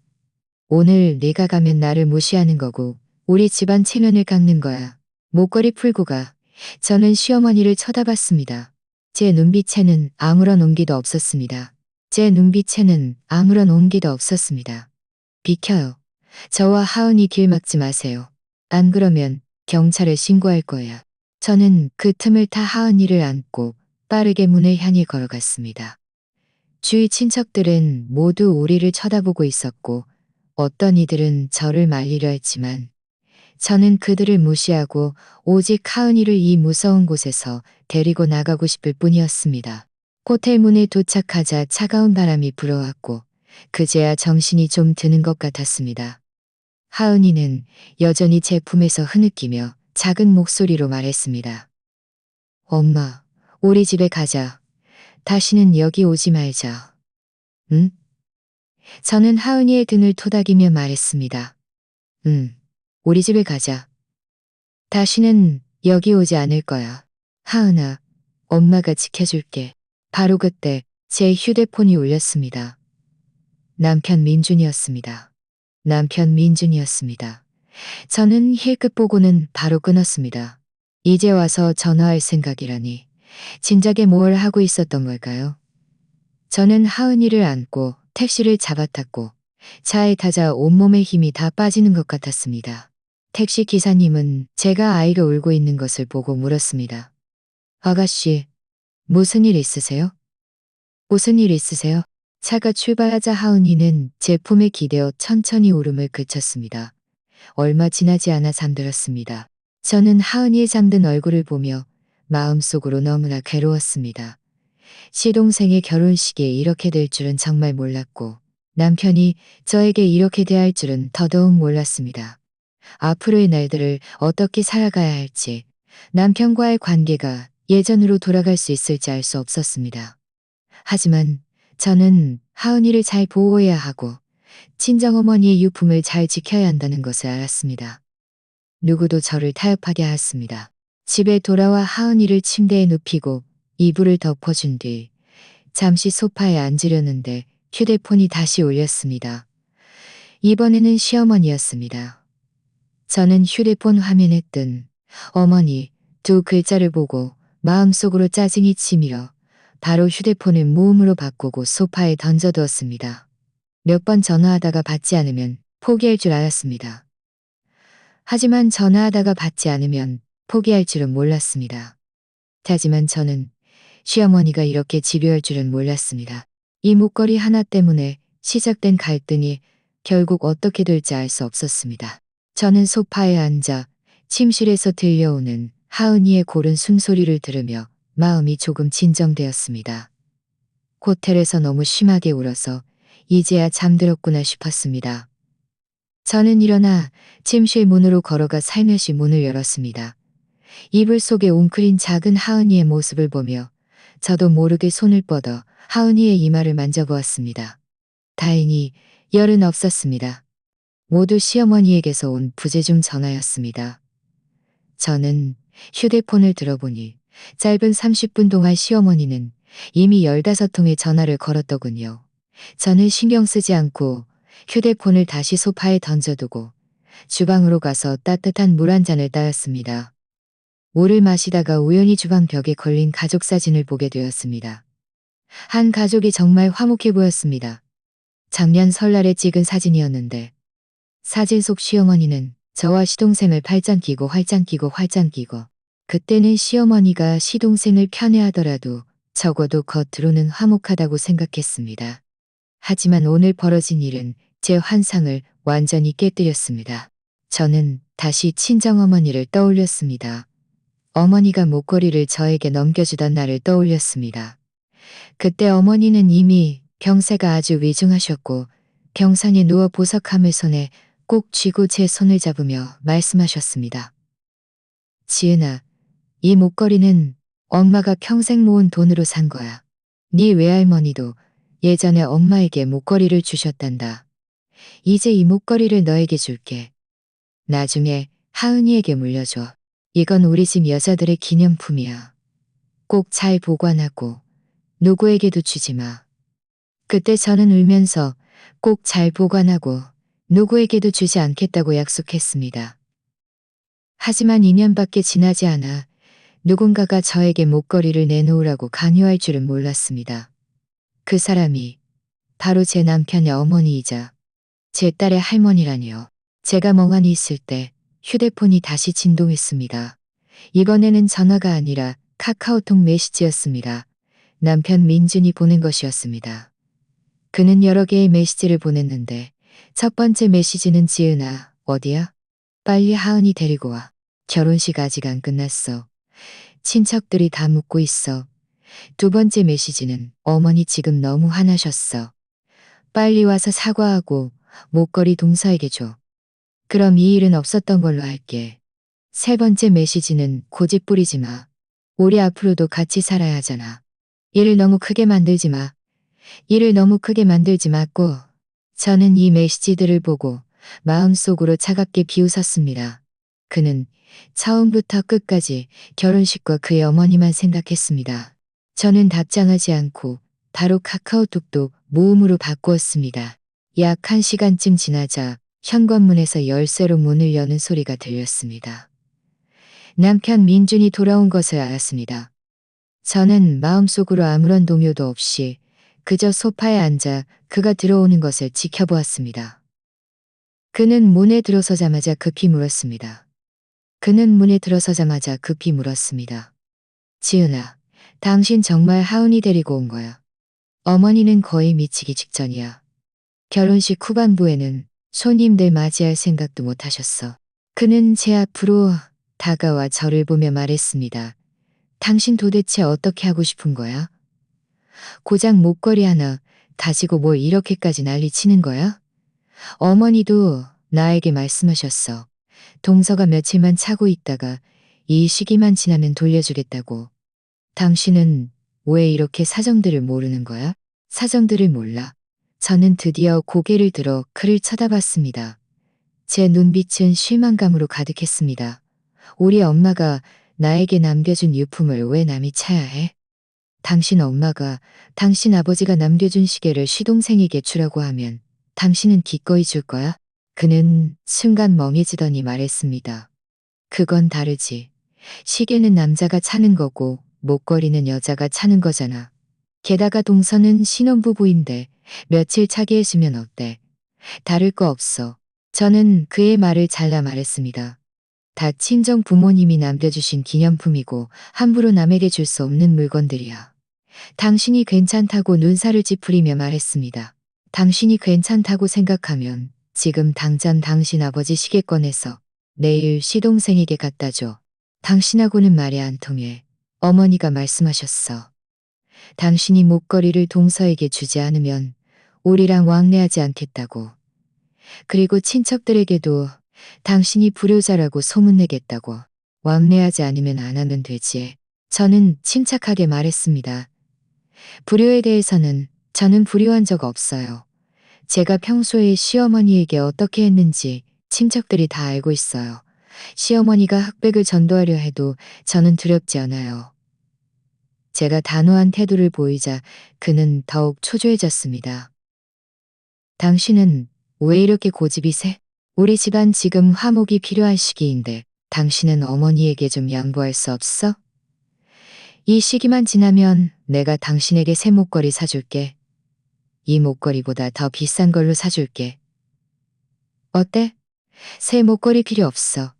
오늘 내가 가면 나를 무시하는 거고 우리 집안 체면을 깎는 거야. 목걸이 풀고 가. 저는 시어머니를 쳐다봤습니다. 제 눈빛에는 아무런 온기도 없었습니다. 제 눈빛에는 아무런 온기도 없었습니다. 비켜요. 저와 하은이 길 막지 마세요. 안 그러면 경찰에 신고할 거야. 저는 그 틈을 타 하은이를 안고 빠르게 문을 향해 걸어갔습니다. 주위 친척들은 모두 우리를 쳐다보고 있었고 어떤 이들은 저를 말리려 했지만 저는 그들을 무시하고 오직 하은이를 이 무서운 곳에서 데리고 나가고 싶을 뿐이었습니다. 호텔 문에 도착하자 차가운 바람이 불어왔고 그제야 정신이 좀 드는 것 같았습니다. 하은이는 여전히 제 품에서 흐느끼며 작은 목소리로 말했습니다. 엄마, 우리 집에 가자. 다시는 여기 오지 말자. 응? 저는 하은이의 등을 토닥이며 말했습니다. 응, 우리 집에 가자. 다시는 여기 오지 않을 거야. 하은아, 엄마가 지켜줄게. 바로 그때 제 휴대폰이 울렸습니다. 남편 민준이었습니다. 남편 민준이었습니다. 저는 힐끗 보고는 바로 끊었습니다. 이제 와서 전화할 생각이라니. 진작에 뭘 하고 있었던 걸까요? 저는 하은이를 안고 택시를 잡아탔고 차에 타자 온몸에 힘이 다 빠지는 것 같았습니다. 택시 기사님은 제가 아이가 울고 있는 것을 보고 물었습니다. 아가씨, 무슨 일 있으세요? 무슨 일 있으세요? 차가 출발하자 하은이는 제 품에 기대어 천천히 울음을 그쳤습니다. 얼마 지나지 않아 잠들었습니다. 저는 하은이의 잠든 얼굴을 보며 마음속으로 너무나 괴로웠습니다. 시동생의 결혼식에 이렇게 될 줄은 정말 몰랐고 남편이 저에게 이렇게 대할 줄은 더더욱 몰랐습니다. 앞으로의 날들을 어떻게 살아가야 할지 남편과의 관계가 예전으로 돌아갈 수 있을지 알 수 없었습니다. 하지만 저는 하은이를 잘 보호해야 하고 친정어머니의 유품을 잘 지켜야 한다는 것을 알았습니다. 누구도 저를 타협하게 하였습니다. 집에 돌아와 하은이를 침대에 눕히고 이불을 덮어준 뒤 잠시 소파에 앉으려는데 휴대폰이 다시 울렸습니다. 이번에는 시어머니였습니다. 저는 휴대폰 화면에 뜬 어머니 두 글자를 보고 마음속으로 짜증이 치밀어 바로 휴대폰을 무음으로 바꾸고 소파에 던져두었습니다. 몇 번 전화하다가 받지 않으면 포기할 줄 알았습니다. 하지만 전화하다가 받지 않으면 포기할 줄은 몰랐습니다. 하지만 저는 시어머니가 이렇게 집요할 줄은 몰랐습니다. 이 목걸이 하나 때문에 시작된 갈등이 결국 어떻게 될지 알 수 없었습니다. 저는 소파에 앉아 침실에서 들려오는 하은이의 고른 숨소리를 들으며 마음이 조금 진정되었습니다. 호텔에서 너무 심하게 울어서 이제야 잠들었구나 싶었습니다. 저는 일어나 침실 문으로 걸어가 살며시 문을 열었습니다. 이불 속에 웅크린 작은 하은이의 모습을 보며 저도 모르게 손을 뻗어 하은이의 이마를 만져보았습니다. 다행히 열은 없었습니다. 모두 시어머니에게서 온 부재중 전화였습니다. 저는 휴대폰을 들어보니 짧은 30분 동안 시어머니는 이미 15통의 전화를 걸었더군요. 저는 신경 쓰지 않고 휴대폰을 다시 소파에 던져두고 주방으로 가서 따뜻한 물 한 잔을 따랐습니다. 물을 마시다가 우연히 주방 벽에 걸린 가족 사진을 보게 되었습니다. 한 가족이 정말 화목해 보였습니다. 작년 설날에 찍은 사진이었는데 사진 속 시어머니는 저와 시동생을 팔짱 끼고 활짱 끼고 그때는 시어머니가 시동생을 편애하더라도 적어도 겉으로는 화목하다고 생각했습니다. 하지만 오늘 벌어진 일은 제 환상을 완전히 깨뜨렸습니다. 저는 다시 친정어머니를 떠올렸습니다. 어머니가 목걸이를 저에게 넘겨주던 날을 떠올렸습니다. 그때 어머니는 이미 병세가 아주 위중하셨고 병상에 누워 보석함을 손에 꼭 쥐고 제 손을 잡으며 말씀하셨습니다. 지은아, 이 목걸이는 엄마가 평생 모은 돈으로 산 거야. 네 외할머니도 예전에 엄마에게 목걸이를 주셨단다. 이제 이 목걸이를 너에게 줄게. 나중에 하은이에게 물려줘. 이건 우리 집 여자들의 기념품이야. 꼭 잘 보관하고 누구에게도 주지 마. 그때 저는 울면서 꼭 잘 보관하고 누구에게도 주지 않겠다고 약속했습니다. 하지만 2년밖에 지나지 않아 누군가가 저에게 목걸이를 내놓으라고 강요할 줄은 몰랐습니다. 그 사람이 바로 제 남편의 어머니이자 제 딸의 할머니라니요. 제가 멍하니 있을 때 휴대폰이 다시 진동했습니다. 이번에는 전화가 아니라 카카오톡 메시지였습니다. 남편 민준이 보낸 것이었습니다. 그는 여러 개의 메시지를 보냈는데 첫 번째 메시지는 지은아, 어디야? 빨리 하은이 데리고 와. 결혼식 아직 안 끝났어. 친척들이 다 묻고 있어. 두 번째 메시지는 어머니 지금 너무 화나셨어. 빨리 와서 사과하고 목걸이 동서에게 줘. 그럼 이 일은 없었던 걸로 할게. 세 번째 메시지는 고집 부리지 마. 우리 앞으로도 같이 살아야 하잖아. 일을 너무 크게 만들지 마. 일을 너무 크게 만들지 말고. 저는 이 메시지들을 보고 마음속으로 차갑게 비웃었습니다. 그는 처음부터 끝까지 결혼식과 그의 어머니만 생각했습니다. 저는 답장하지 않고 바로 카카오톡도 무음으로 바꾸었습니다. 약 1시간쯤 지나자 현관문에서 열쇠로 문을 여는 소리가 들렸습니다. 남편 민준이 돌아온 것을 알았습니다. 저는 마음속으로 아무런 동요도 없이 그저 소파에 앉아 그가 들어오는 것을 지켜보았습니다. 그는 문에 들어서자마자 급히 물었습니다. 지은아, 당신 정말 하은이 데리고 온 거야. 어머니는 거의 미치기 직전이야. 결혼식 후반부에는 손님들 맞이할 생각도 못 하셨어. 그는 제 앞으로 다가와 저를 보며 말했습니다. 당신 도대체 어떻게 하고 싶은 거야? 고작 목걸이 하나 가지고 뭘 이렇게까지 난리치는 거야? 어머니도 나에게 말씀하셨어. 동서가 며칠만 차고 있다가 이 시기만 지나면 돌려주겠다고. 당신은 왜 이렇게 사정들을 모르는 거야? 사정들을 몰라. 저는 드디어 고개를 들어 그를 쳐다봤습니다. 제 눈빛은 실망감으로 가득했습니다. 우리 엄마가 나에게 남겨준 유품을 왜 남이 차야 해? 당신 엄마가 당신 아버지가 남겨준 시계를 시동생에게 주라고 하면 당신은 기꺼이 줄 거야? 그는 순간 멍해지더니 말했습니다. 그건 다르지. 시계는 남자가 차는 거고 목걸이는 여자가 차는 거잖아. 게다가 동서는 신혼부부인데 며칠 차게 해주면 어때? 다를 거 없어. 저는 그의 말을 잘라 말했습니다. 다 친정 부모님이 남겨주신 기념품이고 함부로 남에게 줄 수 없는 물건들이야. 당신이 괜찮다고 눈살을 찌푸리며 말했습니다. 당신이 괜찮다고 생각하면 지금 당장 당신 아버지 시계 꺼내서 내일 시동생에게 갖다 줘. 당신하고는 말이 안 통해. 어머니가 말씀하셨어. 당신이 목걸이를 동서에게 주지 않으면 우리랑 왕래하지 않겠다고. 그리고 친척들에게도 당신이 불효자라고 소문내겠다고. 왕래하지 않으면 안 하면 되지. 저는 침착하게 말했습니다. 불효에 대해서는 저는 불효한 적 없어요. 제가 평소에 시어머니에게 어떻게 했는지 친척들이 다 알고 있어요. 시어머니가 흑백을 전도하려 해도 저는 두렵지 않아요. 제가 단호한 태도를 보이자 그는 더욱 초조해졌습니다. 당신은 왜 이렇게 고집이 세? 우리 집안 지금 화목이 필요한 시기인데 당신은 어머니에게 좀 양보할 수 없어? 이 시기만 지나면 내가 당신에게 새 목걸이 사줄게. 이 목걸이보다 더 비싼 걸로 사줄게. 어때? 새 목걸이 필요 없어.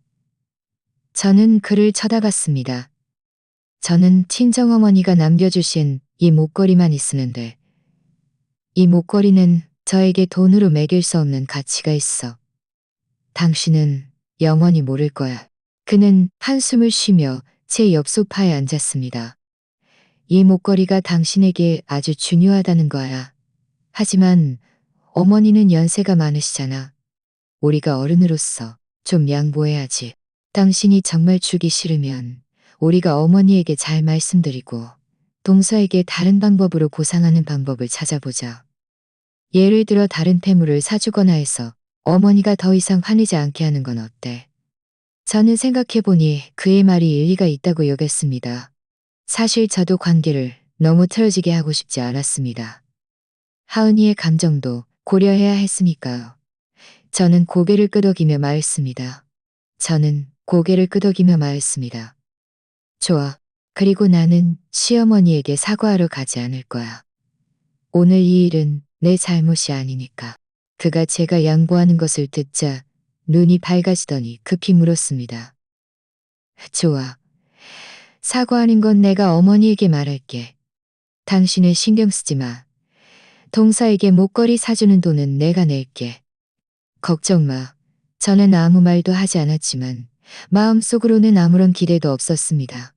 저는 그를 쳐다봤습니다. 저는 친정어머니가 남겨주신 이 목걸이만 있으면 돼. 이 목걸이는 저에게 돈으로 매길 수 없는 가치가 있어. 당신은 영원히 모를 거야. 그는 한숨을 쉬며 제 옆 소파에 앉았습니다. 이 목걸이가 당신에게 아주 중요하다는 거야. 하지만 어머니는 연세가 많으시잖아. 우리가 어른으로서 좀 양보해야지. 당신이 정말 주기 싫으면 우리가 어머니에게 잘 말씀드리고 동서에게 다른 방법으로 보상하는 방법을 찾아보자. 예를 들어 다른 태물을 사주거나 해서 어머니가 더 이상 화내지 않게 하는 건 어때? 저는 생각해보니 그의 말이 일리가 있다고 여겼습니다. 사실 저도 관계를 너무 틀어지게 하고 싶지 않았습니다. 하은이의 감정도 고려해야 했으니까요. 저는 고개를 끄덕이며 말했습니다. 저는 고개를 끄덕이며 말했습니다. 좋아. 그리고 나는 시어머니에게 사과하러 가지 않을 거야. 오늘 이 일은 내 잘못이 아니니까. 그가 제가 양보하는 것을 듣자 눈이 밝아지더니 급히 물었습니다. 좋아. 사과하는 건 내가 어머니에게 말할게. 당신은 신경 쓰지 마. 동서에게 목걸이 사주는 돈은 내가 낼게. 걱정 마. 저는 아무 말도 하지 않았지만 마음속으로는 아무런 기대도 없었습니다.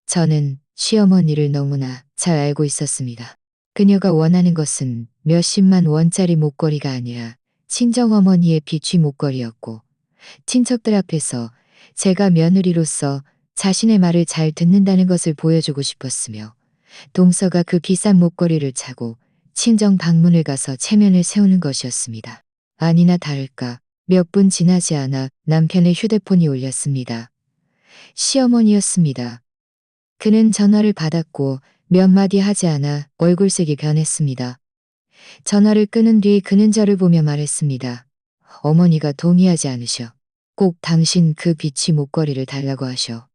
저는 시어머니를 너무나 잘 알고 있었습니다. 그녀가 원하는 것은 몇십만 원짜리 목걸이가 아니라 친정어머니의 비취 목걸이였고 친척들 앞에서 제가 며느리로서 자신의 말을 잘 듣는다는 것을 보여주고 싶었으며 동서가 그 비싼 목걸이를 차고 친정 방문을 가서 체면을 세우는 것이었습니다. 아니나 다를까 몇 분 지나지 않아 남편의 휴대폰이 울렸습니다. 시어머니였습니다. 그는 전화를 받았고 몇 마디 하지 않아 얼굴색이 변했습니다. 전화를 끊은 뒤 그는 저를 보며 말했습니다. 어머니가 동의하지 않으셔. 꼭 당신 그 비치 목걸이를 달라고 하셔.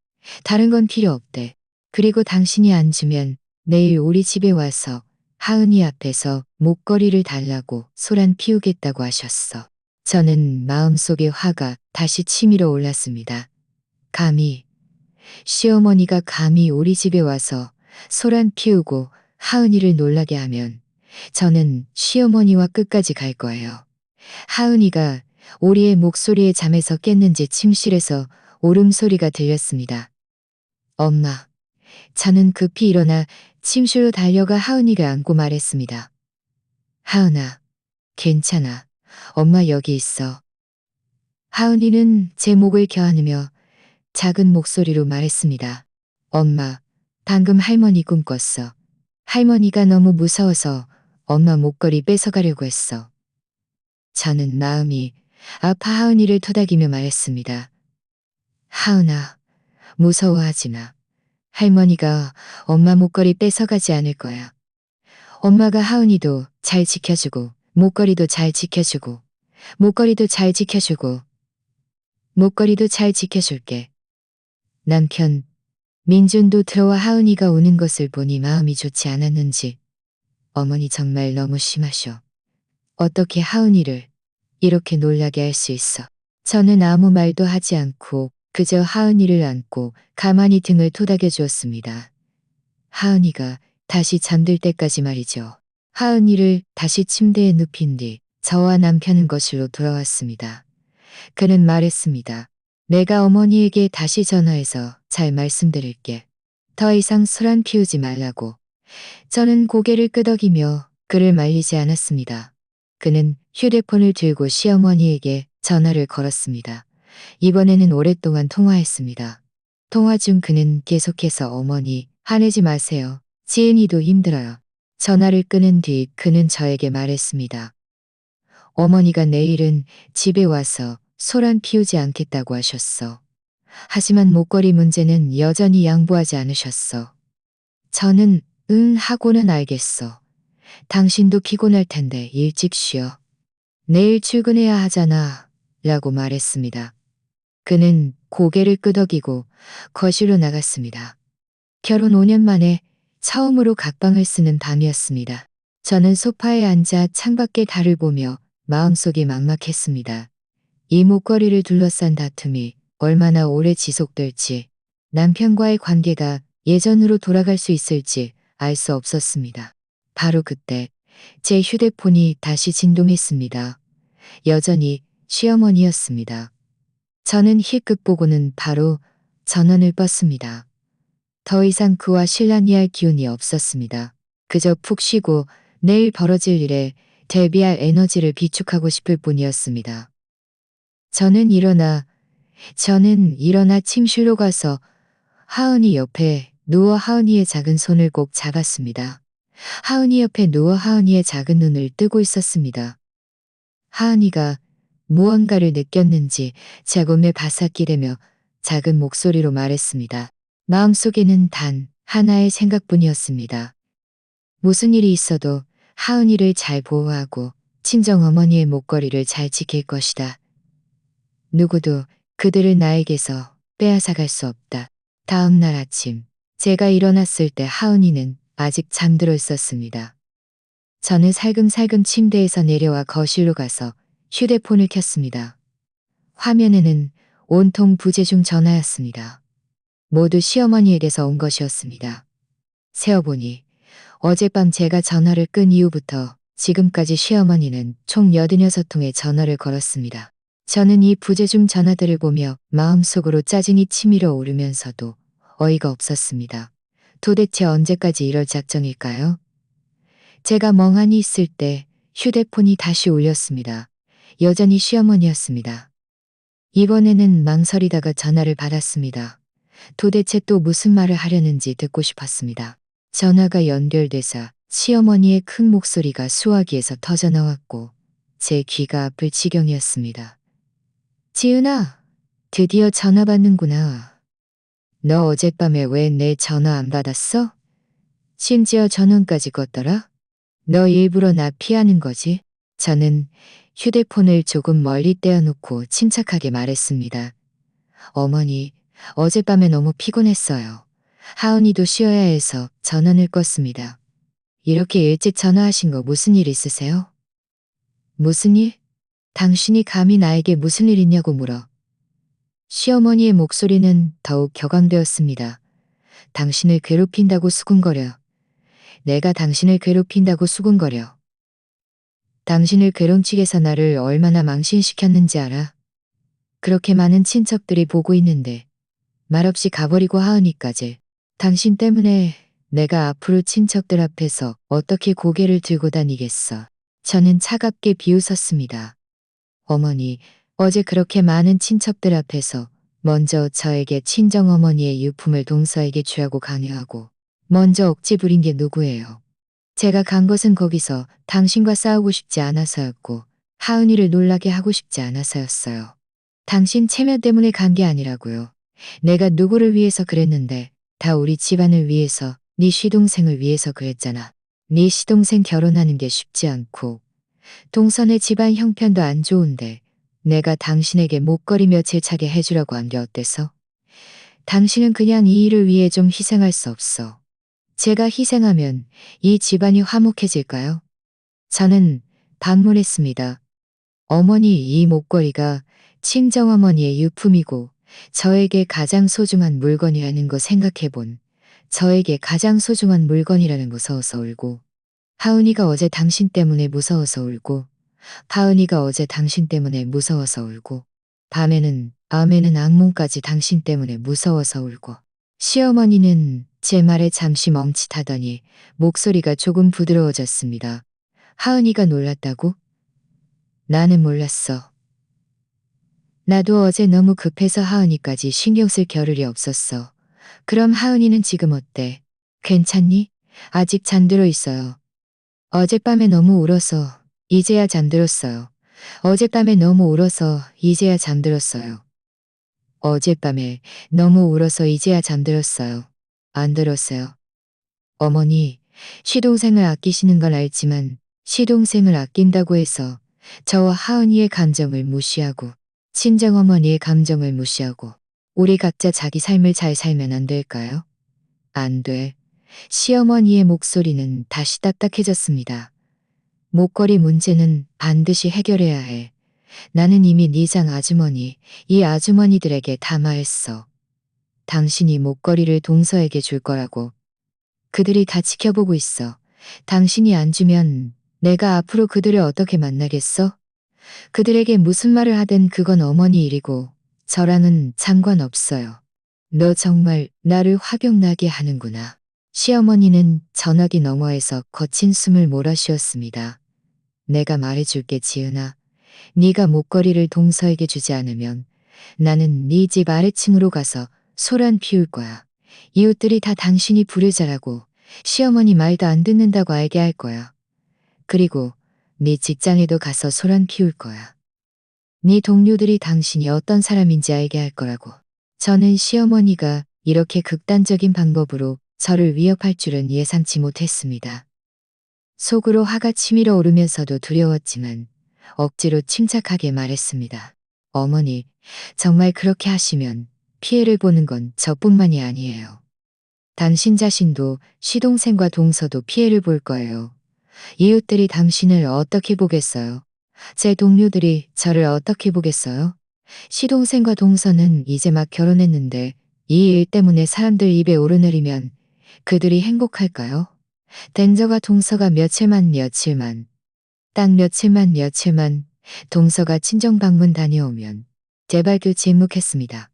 다른 건 필요 없대. 그리고 당신이 안 주면 내일 우리 집에 와서 하은이 앞에서 목걸이를 달라고 소란 피우겠다고 하셨어. 저는 마음속에 화가 다시 치밀어 올랐습니다. 감히, 시어머니가 감히 우리 집에 와서 소란 피우고 하은이를 놀라게 하면 저는 시어머니와 끝까지 갈 거예요. 하은이가 우리의 목소리에 잠에서 깼는지 침실에서 울음소리가 들렸습니다. 엄마. 저는 급히 일어나 침실로 달려가 하은이를 안고 말했습니다. 하은아, 괜찮아. 엄마 여기 있어. 하은이는 제 목을 껴안으며 작은 목소리로 말했습니다. 엄마, 방금 할머니 꿈꿨어. 할머니가 너무 무서워서 엄마 목걸이 뺏어가려고 했어. 저는 마음이 아파 하은이를 토닥이며 말했습니다. 하은아, 무서워하지 마. 할머니가 엄마 목걸이 뺏어가지 않을 거야. 엄마가 하은이도 잘 지켜주고, 목걸이도 잘 지켜주고, 목걸이도 잘 지켜주고, 목걸이도 잘 지켜줄게. 남편, 민준도 들어와 하은이가 우는 것을 보니 마음이 좋지 않았는지 어머니 정말 너무 심하셔. 어떻게 하은이를 이렇게 놀라게 할 수 있어. 저는 아무 말도 하지 않고 그저 하은이를 안고 가만히 등을 토닥여 주었습니다. 하은이가 다시 잠들 때까지 말이죠. 하은이를 다시 침대에 눕힌 뒤 저와 남편은 거실로 돌아왔습니다. 그는 말했습니다. 내가 어머니에게 다시 전화해서 잘 말씀드릴게. 더 이상 술 안 피우지 말라고. 저는 고개를 끄덕이며 그를 말리지 않았습니다. 그는 휴대폰을 들고 시어머니에게 전화를 걸었습니다. 이번에는 오랫동안 통화했습니다. 통화 중 그는 계속해서 어머니, 화내지 마세요. 지은이도 힘들어요. 전화를 끊은 뒤 그는 저에게 말했습니다. 어머니가 내일은 집에 와서 술 안 피우지 않겠다고 하셨어. 하지만 목걸이 문제는 여전히 양보하지 않으셨어. 저는 응 하고는 알겠어. 당신도 피곤할 텐데 일찍 쉬어. 내일 출근해야 하잖아. 라고 말했습니다. 그는 고개를 끄덕이고 거실로 나갔습니다. 결혼 5년 만에 처음으로 각방을 쓰는 밤이었습니다. 저는 소파에 앉아 창밖의 달을 보며 마음속이 막막했습니다. 이 목걸이를 둘러싼 다툼이 얼마나 오래 지속될지, 남편과의 관계가 예전으로 돌아갈 수 있을지 알 수 없었습니다. 바로 그때 제 휴대폰이 다시 진동했습니다. 여전히 시어머니였습니다. 저는 힐끗 보고는 바로 전원을 껐습니다. 더 이상 그와 실랑이할 기운이 없었습니다. 그저 푹 쉬고 내일 벌어질 일에 대비할 에너지를 비축하고 싶을 뿐이었습니다. 저는 일어나 침실로 가서 하은이 옆에 누워 하은이의 작은 손을 꼭 잡았습니다. 하은이 옆에 누워 하은이의 작은 눈을 뜨고 있었습니다. 하은이가 무언가를 느꼈는지 제 몸에 바삭기대며 작은 목소리로 말했습니다. 마음속에는 단 하나의 생각뿐이었습니다. 무슨 일이 있어도 하은이를 잘 보호하고 친정어머니의 목걸이를 잘 지킬 것이다. 누구도 그들을 나에게서 빼앗아갈 수 없다. 다음 날 아침 제가 일어났을 때 하은이는 아직 잠들어 있었습니다. 저는 살금살금 침대에서 내려와 거실로 가서 휴대폰을 켰습니다. 화면에는 온통 부재중 전화였습니다. 모두 시어머니에게서 온 것이었습니다. 세어보니 어젯밤 제가 전화를 끈 이후부터 지금까지 시어머니는 총 86통의 전화를 걸었습니다. 저는 이 부재중 전화들을 보며 마음속으로 짜증이 치밀어 오르면서도 어이가 없었습니다. 도대체 언제까지 이럴 작정일까요? 제가 멍하니 있을 때 휴대폰이 다시 울렸습니다. 여전히 시어머니였습니다. 이번에는 망설이다가 전화를 받았습니다. 도대체 또 무슨 말을 하려는지 듣고 싶었습니다. 전화가 연결되자 시어머니의 큰 목소리가 수화기에서 터져나왔고 제 귀가 아플 지경이었습니다. 지은아, 드디어 전화 받는구나. 너 어젯밤에 왜 내 전화 안 받았어? 심지어 전원까지 껐더라? 너 일부러 나 피하는 거지? 저는 휴대폰을 조금 멀리 떼어놓고 침착하게 말했습니다. 어머니, 어젯밤에 너무 피곤했어요. 하은이도 쉬어야 해서 전원을 껐습니다. 이렇게 일찍 전화하신 거 무슨 일 있으세요? 무슨 일? 당신이 감히 나에게 무슨 일 있냐고 물어. 시어머니의 목소리는 더욱 격앙되었습니다. 당신을 괴롭힌다고 수군거려. 내가 당신을 괴롭힌다고 수군거려. 당신을 괴롱치게서 나를 얼마나 망신시켰는지 알아? 그렇게 많은 친척들이 보고 있는데 말없이 가버리고 하으니까지. 당신 때문에 내가 앞으로 친척들 앞에서 어떻게 고개를 들고 다니겠어. 저는 차갑게 비웃었습니다. 어머니, 어제 그렇게 많은 친척들 앞에서 먼저 저에게 친정어머니의 유품을 동서에게 주라고 강요하고 먼저 억지 부린 게 누구예요? 제가 간 것은 거기서 당신과 싸우고 싶지 않아서였고 하은이를 놀라게 하고 싶지 않아서였어요. 당신 체면 때문에 간 게 아니라고요. 내가 누구를 위해서 그랬는데 다 우리 집안을 위해서, 네 시동생을 위해서 그랬잖아. 네 시동생 결혼하는 게 쉽지 않고 동선의 집안 형편도 안 좋은데 내가 당신에게 목걸이 며칠 차게 해주려고 한 게 어때서? 당신은 그냥 이 일을 위해 좀 희생할 수 없어. 제가 희생하면 이 집안이 화목해질까요? 저는 반문했습니다. 어머니, 이 목걸이가 친정어머니의 유품이고 저에게 가장 소중한 물건이라는 거 생각해본. 저에게 가장 소중한 물건이라는 무서워서 울고. 하은이가 어제 당신 때문에 무서워서 울고. 하은이가 어제 당신 때문에 무서워서 울고. 밤에는 악몽까지 당신 때문에 무서워서 울고. 시어머니는 제 말에 잠시 멈칫하더니 목소리가 조금 부드러워졌습니다. 하은이가 놀랐다고? 나는 몰랐어. 나도 어제 너무 급해서 하은이까지 신경 쓸 겨를이 없었어. 그럼 하은이는 지금 어때? 괜찮니? 아직 잠들어 있어요. 어젯밤에 너무 울어서 이제야 잠들었어요. 어젯밤에 너무 울어서 이제야 잠들었어요. 어젯밤에 너무 울어서 이제야 잠들었어요. 안 들었어요. 어머니, 시동생을 아끼시는 건 알지만 시동생을 아낀다고 해서 저와 하은이의 감정을 무시하고 친정어머니의 감정을 무시하고 우리 각자 자기 삶을 잘 살면 안 될까요? 안 돼. 시어머니의 목소리는 다시 딱딱해졌습니다. 목걸이 문제는 반드시 해결해야 해. 나는 이미 니장 아주머니, 이 아주머니들에게 다 말했어. 당신이 목걸이를 동서에게 줄 거라고. 그들이 다 지켜보고 있어. 당신이 안 주면 내가 앞으로 그들을 어떻게 만나겠어? 그들에게 무슨 말을 하든 그건 어머니 일이고 저랑은 상관없어요. 너 정말 나를 화병나게 하는구나. 시어머니는 전화기 너머에서 거친 숨을 몰아쉬었습니다. 내가 말해줄게 지은아. 네가 목걸이를 동서에게 주지 않으면 나는 네 집 아래층으로 가서 소란 피울 거야. 이웃들이 다 당신이 불효자라고 시어머니 말도 안 듣는다고 알게 할 거야. 그리고 네 직장에도 가서 소란 피울 거야. 네 동료들이 당신이 어떤 사람인지 알게 할 거라고. 저는 시어머니가 이렇게 극단적인 방법으로 저를 위협할 줄은 예상치 못했습니다. 속으로 화가 치밀어 오르면서도 두려웠지만 억지로 침착하게 말했습니다. 어머니, 정말 그렇게 하시면 피해를 보는 건 저뿐만이 아니에요. 당신 자신도 시동생과 동서도 피해를 볼 거예요. 이웃들이 당신을 어떻게 보겠어요? 제 동료들이 저를 어떻게 보겠어요? 시동생과 동서는 이제 막 결혼했는데 이 일 때문에 사람들 입에 오르내리면 그들이 행복할까요? 댄저가 동서가 며칠만 딱 며칠만 동서가 친정 방문 다녀오면 제발 침묵했습니다.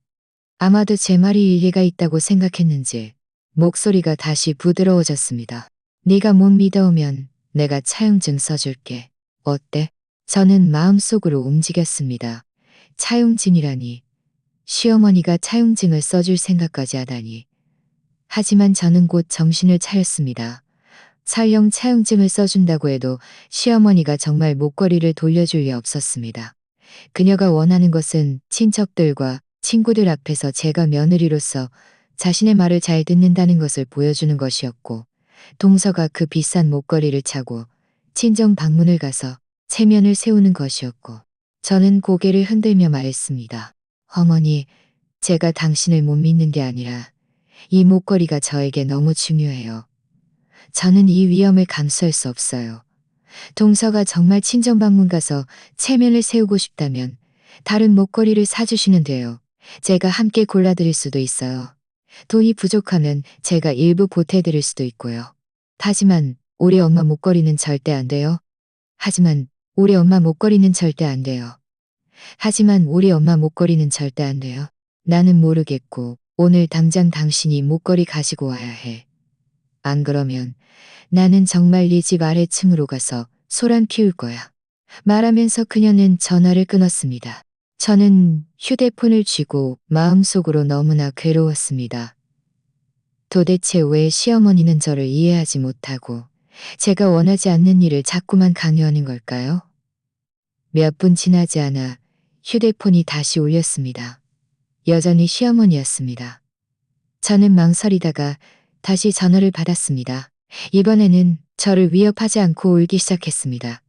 아마도 제 말이 일리가 있다고 생각했는지 목소리가 다시 부드러워졌습니다. 네가 못 믿어오면 내가 차용증 써줄게. 어때? 저는 마음속으로 움직였습니다. 차용증이라니. 시어머니가 차용증을 써줄 생각까지 하다니. 하지만 저는 곧 정신을 차렸습니다. 설령 차용증을 써준다고 해도 시어머니가 정말 목걸이를 돌려줄 리 없었습니다. 그녀가 원하는 것은 친척들과 친구들 앞에서 제가 며느리로서 자신의 말을 잘 듣는다는 것을 보여주는 것이었고, 동서가 그 비싼 목걸이를 차고 친정 방문을 가서 체면을 세우는 것이었고, 저는 고개를 흔들며 말했습니다. 어머니, 제가 당신을 못 믿는 게 아니라 이 목걸이가 저에게 너무 중요해요. 저는 이 위험을 감수할 수 없어요. 동서가 정말 친정 방문 가서 체면을 세우고 싶다면 다른 목걸이를 사주시면 돼요. 제가 함께 골라드릴 수도 있어요. 돈이 부족하면 제가 일부 보태드릴 수도 있고요. 하지만 우리 엄마 목걸이는 절대 안 돼요. 하지만 우리 엄마 목걸이는 절대 안 돼요. 하지만 우리 엄마 목걸이는 절대 안 돼요. 나는 모르겠고 오늘 당장 당신이 목걸이 가지고 와야 해. 안 그러면 나는 정말 네 집 아래층으로 가서 소란 피울 거야. 말하면서 그녀는 전화를 끊었습니다. 저는 휴대폰을 쥐고 마음속으로 너무나 괴로웠습니다. 도대체 왜 시어머니는 저를 이해하지 못하고 제가 원하지 않는 일을 자꾸만 강요하는 걸까요? 몇 분 지나지 않아 휴대폰이 다시 울렸습니다. 여전히 시어머니였습니다. 저는 망설이다가 다시 전화를 받았습니다. 이번에는 저를 위협하지 않고 울기 시작했습니다.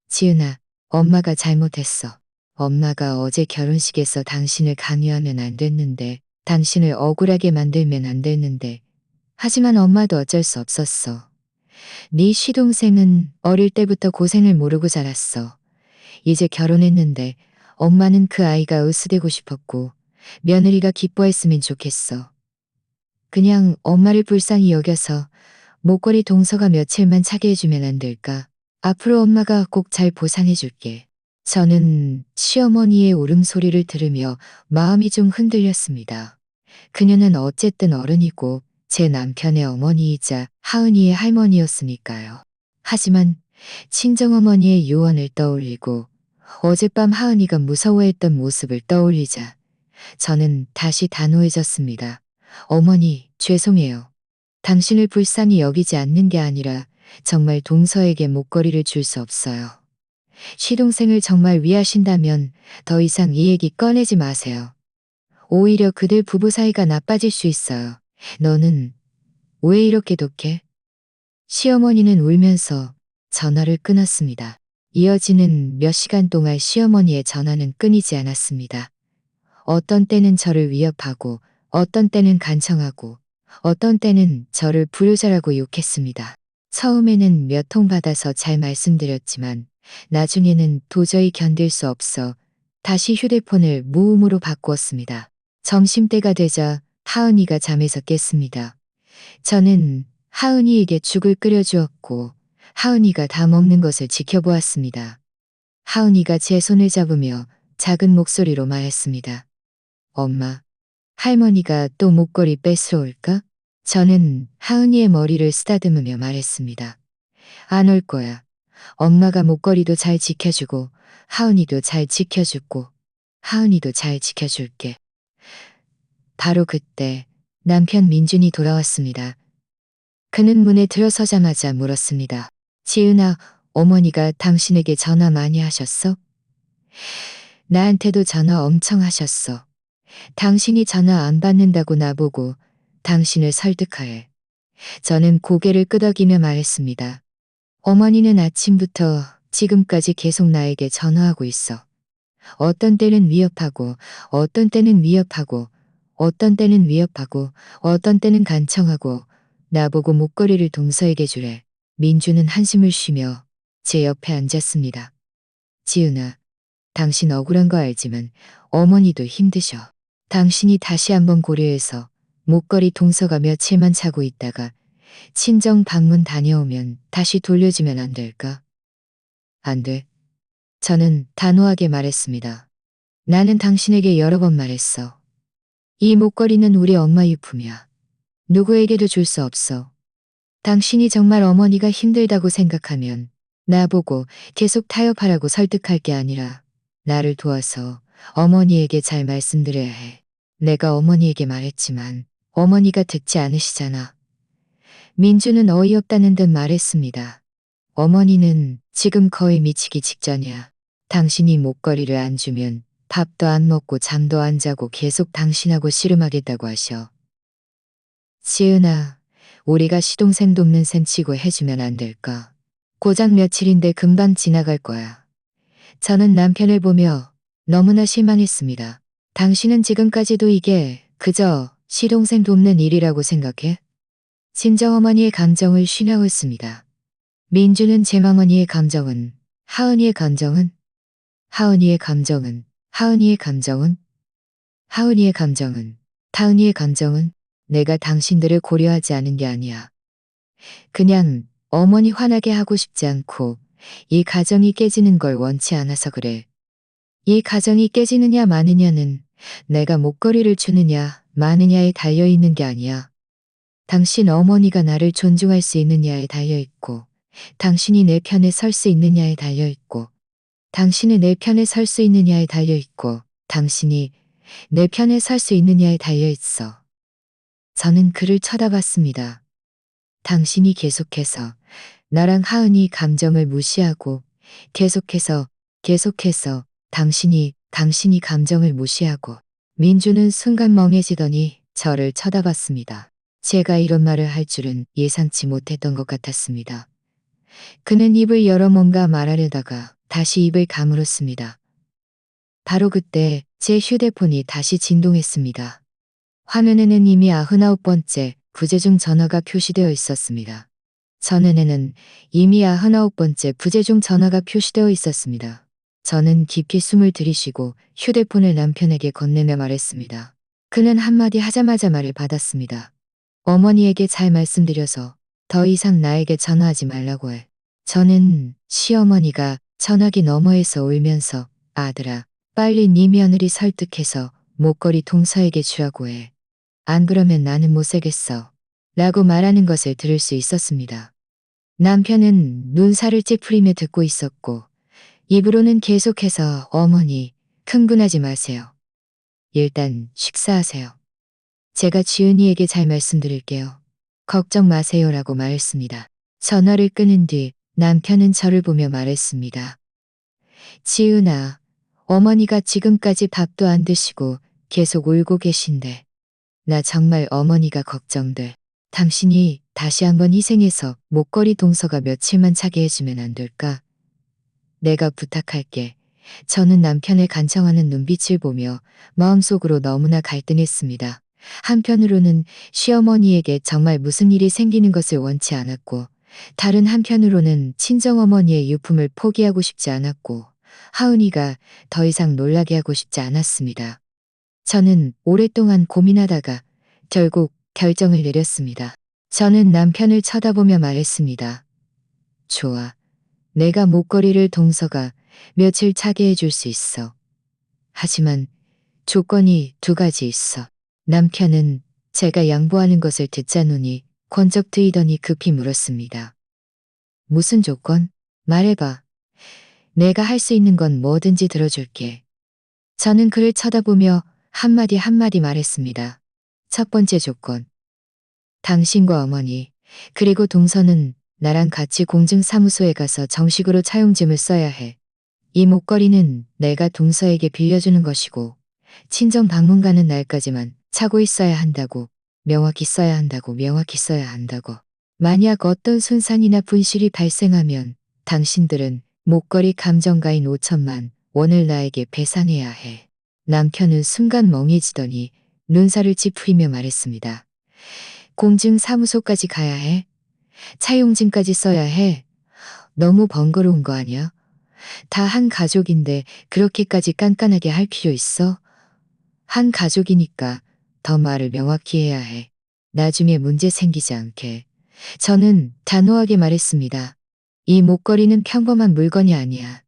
지은아, 엄마가 잘못했어. 엄마가 어제 결혼식에서 당신을 강요하면 안 됐는데, 당신을 억울하게 만들면 안 됐는데, 하지만 엄마도 어쩔 수 없었어. 네 시동생은 어릴 때부터 고생을 모르고 자랐어. 이제 결혼했는데 엄마는 그 아이가 으스대고 싶었고 며느리가 기뻐했으면 좋겠어. 그냥 엄마를 불쌍히 여겨서 목걸이 동서가 며칠만 차게 해주면 안 될까? 앞으로 엄마가 꼭 잘 보상해줄게. 저는 시어머니의 울음소리를 들으며 마음이 좀 흔들렸습니다. 그녀는 어쨌든 어른이고 제 남편의 어머니이자 하은이의 할머니였으니까요. 하지만 친정어머니의 유언을 떠올리고 어젯밤 하은이가 무서워했던 모습을 떠올리자 저는 다시 단호해졌습니다. 어머니, 죄송해요. 당신을 불쌍히 여기지 않는 게 아니라 정말 동서에게 목걸이를 줄 수 없어요. 시동생을 정말 위하신다면 더 이상 이 얘기 꺼내지 마세요. 오히려 그들 부부 사이가 나빠질 수 있어요. 너는 왜 이렇게 독해? 시어머니는 울면서 전화를 끊었습니다. 이어지는 몇 시간 동안 시어머니의 전화는 끊이지 않았습니다. 어떤 때는 저를 위협하고, 어떤 때는 간청하고, 어떤 때는 저를 불효자라고 욕했습니다. 처음에는 몇 통 받아서 잘 말씀드렸지만, 나중에는 도저히 견딜 수 없어 다시 휴대폰을 무음으로 바꾸었습니다. 점심때가 되자 하은이가 잠에서 깼습니다. 저는 하은이에게 죽을 끓여주었고 하은이가 다 먹는 것을 지켜보았습니다. 하은이가 제 손을 잡으며 작은 목소리로 말했습니다. 엄마, 할머니가 또 목걸이 뺏으러 올까? 저는 하은이의 머리를 쓰다듬으며 말했습니다. 안 올 거야. 엄마가 목걸이도 잘 지켜주고 하은이도 잘 지켜주고 하은이도 잘 지켜줄게. 바로 그때 남편 민준이 돌아왔습니다. 그는 문에 들어서자마자 물었습니다. 지은아, 어머니가 당신에게 전화 많이 하셨어? 나한테도 전화 엄청 하셨어. 당신이 전화 안 받는다고 나보고 당신을 설득하래. 저는 고개를 끄덕이며 말했습니다. 어머니는 아침부터 지금까지 계속 나에게 전화하고 있어. 어떤 때는 위협하고, 어떤 때는 위협하고, 어떤 때는 위협하고, 어떤 때는 간청하고, 나보고 목걸이를 동서에게 주래. 민주는 한숨을 쉬며 제 옆에 앉았습니다. 지은아, 당신 억울한 거 알지만 어머니도 힘드셔. 당신이 다시 한번 고려해서 목걸이 동서가 며칠만 차고 있다가 친정 방문 다녀오면 다시 돌려주면 안 될까? 안 돼. 저는 단호하게 말했습니다. 나는 당신에게 여러 번 말했어. 이 목걸이는 우리 엄마 유품이야. 누구에게도 줄 수 없어. 당신이 정말 어머니가 힘들다고 생각하면 나보고 계속 타협하라고 설득할 게 아니라 나를 도와서 어머니에게 잘 말씀드려야 해. 내가 어머니에게 말했지만 어머니가 듣지 않으시잖아. 민주는 어이없다는 듯 말했습니다. 어머니는 지금 거의 미치기 직전이야. 당신이 목걸이를 안 주면 밥도 안 먹고 잠도 안 자고 계속 당신하고 씨름하겠다고 하셔. 지은아, 우리가 시동생 돕는 셈 치고 해주면 안 될까? 고작 며칠인데 금방 지나갈 거야. 저는 남편을 보며 너무나 실망했습니다. 당신은 지금까지도 이게 그저 시동생 돕는 일이라고 생각해? 친정어머니의 감정을 쉬나웃습니다. 민주는 잼어머니의 감정은, 하은이의 감정은, 하은이의 감정은, 하은이의 감정은, 하은이의 감정은, 타은이의 감정은 내가 당신들을 고려하지 않은 게 아니야. 그냥 어머니 화나게 하고 싶지 않고 이 가정이 깨지는 걸 원치 않아서 그래. 이 가정이 깨지느냐 마느냐는 내가 목걸이를 주느냐 마느냐에 달려있는 게 아니야. 당신 어머니가 나를 존중할 수 있느냐에 달려있고 당신이 내 편에 설 수 있느냐에 달려있고 당신이 내 편에 설 수 있느냐에 달려있고 당신이 내 편에 설 수 있느냐에 달려있어. 저는 그를 쳐다봤습니다. 당신이 계속해서 나랑 하은이 감정을 무시하고 계속해서 당신이 감정을 무시하고 민주는 순간 멍해지더니 저를 쳐다봤습니다. 제가 이런 말을 할 줄은 예상치 못했던 것 같았습니다. 그는 입을 열어 뭔가 말하려다가 다시 입을 가물었습니다. 바로 그때 제 휴대폰이 다시 진동했습니다. 화면에는 이미 99번째 부재중 전화가 표시되어 있었습니다. 전화에는 이미 99번째 부재중 전화가 표시되어 있었습니다. 저는 깊이 숨을 들이쉬고 휴대폰을 남편에게 건네며 말했습니다. 그는 한마디 하자마자 말을 받았습니다. 어머니에게 잘 말씀드려서 더 이상 나에게 전화하지 말라고 해. 저는 시어머니가 전화기 너머에서 울면서 아들아, 빨리 네 며느리 설득해서 목걸이 동서에게 주라고 해. 안 그러면 나는 못 살겠어. 라고 말하는 것을 들을 수 있었습니다. 남편은 눈살을 찌푸리며 듣고 있었고 입으로는 계속해서 어머니, 흥분하지 마세요. 일단 식사하세요. 제가 지은이에게 잘 말씀드릴게요. 걱정 마세요라고 말했습니다. 전화를 끊은 뒤 남편은 저를 보며 말했습니다. 지은아, 어머니가 지금까지 밥도 안 드시고 계속 울고 계신데 나 정말 어머니가 걱정돼. 당신이 다시 한번 희생해서 목걸이 동서가 며칠만 차게 해주면 안 될까? 내가 부탁할게. 저는 남편의 간청하는 눈빛을 보며 마음속으로 너무나 갈등했습니다. 한편으로는 시어머니에게 정말 무슨 일이 생기는 것을 원치 않았고 다른 한편으로는 친정어머니의 유품을 포기하고 싶지 않았고 하은이가 더 이상 놀라게 하고 싶지 않았습니다. 저는 오랫동안 고민하다가 결국 결정을 내렸습니다. 저는 남편을 쳐다보며 말했습니다. 좋아. 내가 목걸이를 동서가 며칠 차게 해줄 수 있어. 하지만 조건이 두 가지 있어. 남편은 제가 양보하는 것을 듣자노니 권적트이더니 급히 물었습니다. 무슨 조건? 말해봐. 내가 할 수 있는 건 뭐든지 들어줄게. 저는 그를 쳐다보며 한마디 한마디 말했습니다. 첫 번째 조건. 당신과 어머니, 그리고 동서는 나랑 같이 공증사무소에 가서 정식으로 차용증을 써야 해. 이 목걸이는 내가 동서에게 빌려주는 것이고 친정 방문 가는 날까지만 차고 있어야 한다고, 명확히 써야 한다고, 명확히 써야 한다고. 만약 어떤 손상이나 분실이 발생하면 당신들은 목걸이 감정가인 5천만 원을 나에게 배상해야 해. 남편은 순간 멍해지더니 눈살을 찌푸리며 말했습니다. 공증사무소까지 가야 해? 차용증까지 써야 해? 너무 번거로운 거 아니야? 다 한 가족인데 그렇게까지 깐깐하게 할 필요 있어? 한 가족이니까 더 말을 명확히 해야 해. 나중에 문제 생기지 않게. 저는 단호하게 말했습니다. 이 목걸이는 평범한 물건이 아니야.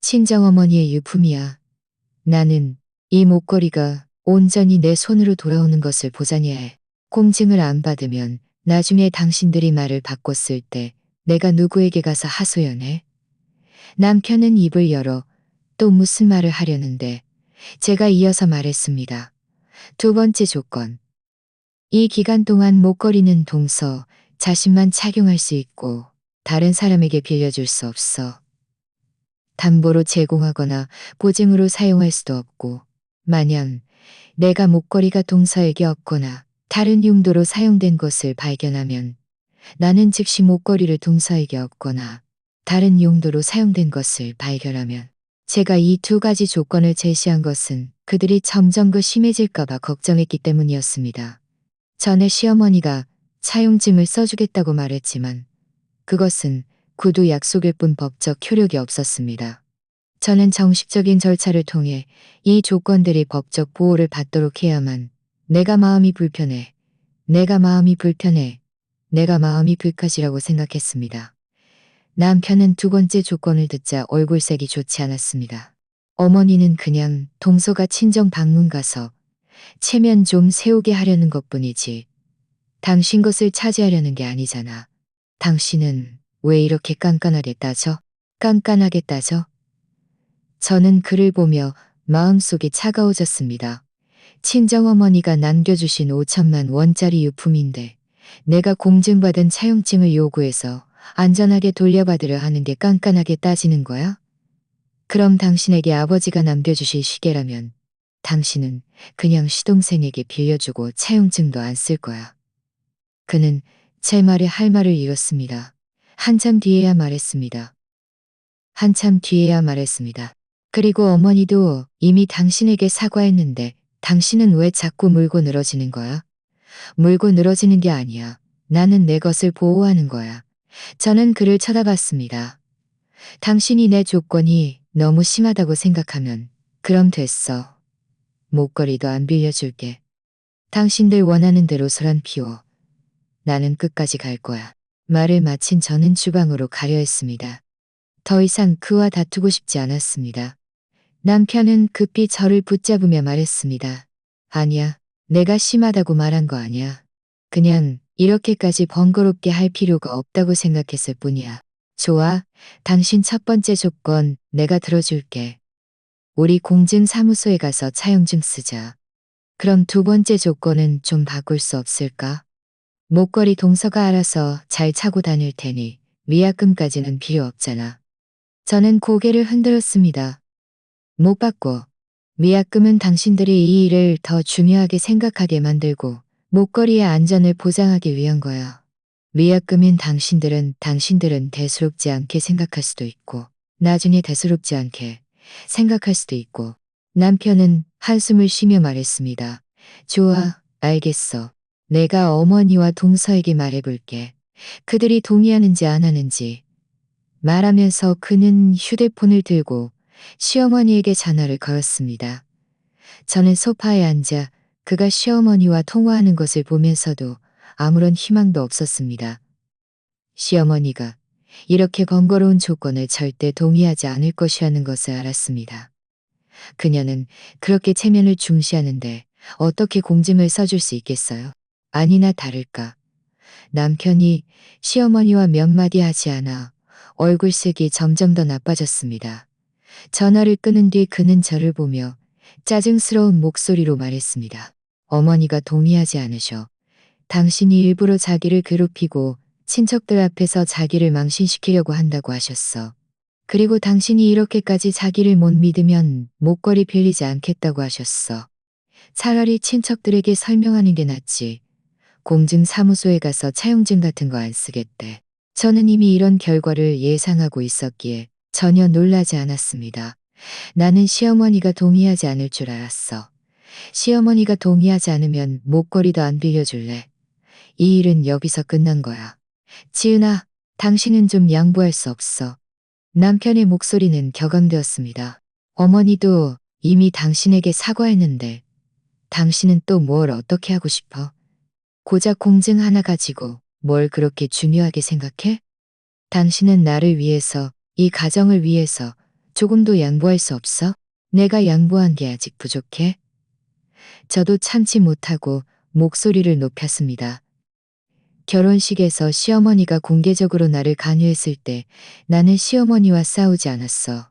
친정어머니의 유품이야. 나는 이 목걸이가 온전히 내 손으로 돌아오는 것을 보장해야 해. 공증을 안 받으면 나중에 당신들이 말을 바꿨을 때 내가 누구에게 가서 하소연해? 남편은 입을 열어 또 무슨 말을 하려는데 제가 이어서 말했습니다. 두 번째 조건. 이 기간 동안 목걸이는 동서 자신만 착용할 수 있고 다른 사람에게 빌려줄 수 없어. 담보로 제공하거나 보증으로 사용할 수도 없고 만약 내가 목걸이가 동서에게 없거나 다른 용도로 사용된 것을 발견하면 나는 즉시 목걸이를 동서에게 없거나 다른 용도로 사용된 것을 발견하면 제가 이 두 가지 조건을 제시한 것은 그들이 점점 심해질까봐 걱정했기 때문이었습니다. 전에 시어머니가 차용증을 써주겠다고 말했지만 그것은 구두 약속일 뿐 법적 효력이 없었습니다. 저는 정식적인 절차를 통해 이 조건들이 법적 보호를 받도록 해야만 내가 마음이 불편해, 내가 마음이 불편해, 내가 마음이 불쾌하지라고 생각했습니다. 남편은 두 번째 조건을 듣자 얼굴색이 좋지 않았습니다. 어머니는 그냥 동서가 친정 방문 가서 체면 좀 세우게 하려는 것뿐이지 당신 것을 차지하려는 게 아니잖아. 당신은 왜 이렇게 깐깐하게 따져? 깐깐하게 따져? 저는 그를 보며 마음속이 차가워졌습니다. 친정어머니가 남겨주신 5천만 원짜리 유품인데 내가 공증받은 차용증을 요구해서 안전하게 돌려받으려 하는 게 깐깐하게 따지는 거야? 그럼 당신에게 아버지가 남겨주실 시계라면 당신은 그냥 시동생에게 빌려주고 차용증도 안 쓸 거야. 그는 제 말에 할 말을 잃었습니다. 한참 뒤에야 말했습니다. 한참 뒤에야 말했습니다. 그리고 어머니도 이미 당신에게 사과했는데 당신은 왜 자꾸 물고 늘어지는 거야? 물고 늘어지는 게 아니야. 나는 내 것을 보호하는 거야. 저는 그를 쳐다봤습니다. 당신이 내 조건이 너무 심하다고 생각하면 그럼 됐어. 목걸이도 안 빌려줄게. 당신들 원하는 대로 소란 피워. 나는 끝까지 갈 거야. 말을 마친 저는 주방으로 가려 했습니다. 더 이상 그와 다투고 싶지 않았습니다. 남편은 급히 저를 붙잡으며 말했습니다. 아니야, 내가 심하다고 말한 거 아니야. 그냥 이렇게까지 번거롭게 할 필요가 없다고 생각했을 뿐이야. 좋아, 당신 첫 번째 조건 내가 들어줄게. 우리 공증사무소에 가서 차용증 쓰자. 그럼 두 번째 조건은 좀 바꿀 수 없을까? 목걸이 동서가 알아서 잘 차고 다닐 테니 위약금까지는 필요 없잖아. 저는 고개를 흔들었습니다. 못 받고. 위약금은 당신들이 이 일을 더 중요하게 생각하게 만들고 목걸이의 안전을 보장하기 위한 거야. 위약금인 당신들은 대수롭지 않게 생각할 수도 있고 나중에 대수롭지 않게 생각할 수도 있고 남편은 한숨을 쉬며 말했습니다. 좋아, 알겠어. 내가 어머니와 동서에게 말해볼게. 그들이 동의하는지 안 하는지. 말하면서 그는 휴대폰을 들고 시어머니에게 전화를 걸었습니다. 저는 소파에 앉아 그가 시어머니와 통화하는 것을 보면서도 아무런 희망도 없었습니다. 시어머니가 이렇게 번거로운 조건을 절대 동의하지 않을 것이라는 것을 알았습니다. 그녀는 그렇게 체면을 중시하는데 어떻게 공증을 써줄 수 있겠어요? 아니나 다를까. 남편이 시어머니와 몇 마디 하지 않아 얼굴색이 점점 더 나빠졌습니다. 전화를 끊은 뒤 그는 저를 보며 짜증스러운 목소리로 말했습니다. 어머니가 동의하지 않으셔. 당신이 일부러 자기를 괴롭히고 친척들 앞에서 자기를 망신시키려고 한다고 하셨어. 그리고 당신이 이렇게까지 자기를 못 믿으면 목걸이 빌리지 않겠다고 하셨어. 차라리 친척들에게 설명하는 게 낫지. 공증사무소에 가서 차용증 같은 거 안 쓰겠대. 저는 이미 이런 결과를 예상하고 있었기에 전혀 놀라지 않았습니다. 나는 시어머니가 동의하지 않을 줄 알았어. 시어머니가 동의하지 않으면 목걸이도 안 빌려줄래. 이 일은 여기서 끝난 거야. 지은아, 당신은 좀 양보할 수 없어. 남편의 목소리는 격앙되었습니다. 어머니도 이미 당신에게 사과했는데 당신은 또 뭘 어떻게 하고 싶어? 고작 공증 하나 가지고 뭘 그렇게 중요하게 생각해? 당신은 나를 위해서, 이 가정을 위해서 조금도 양보할 수 없어? 내가 양보한 게 아직 부족해? 저도 참지 못하고 목소리를 높였습니다. 결혼식에서 시어머니가 공개적으로 나를 강요했을 때 나는 시어머니와 싸우지 않았어.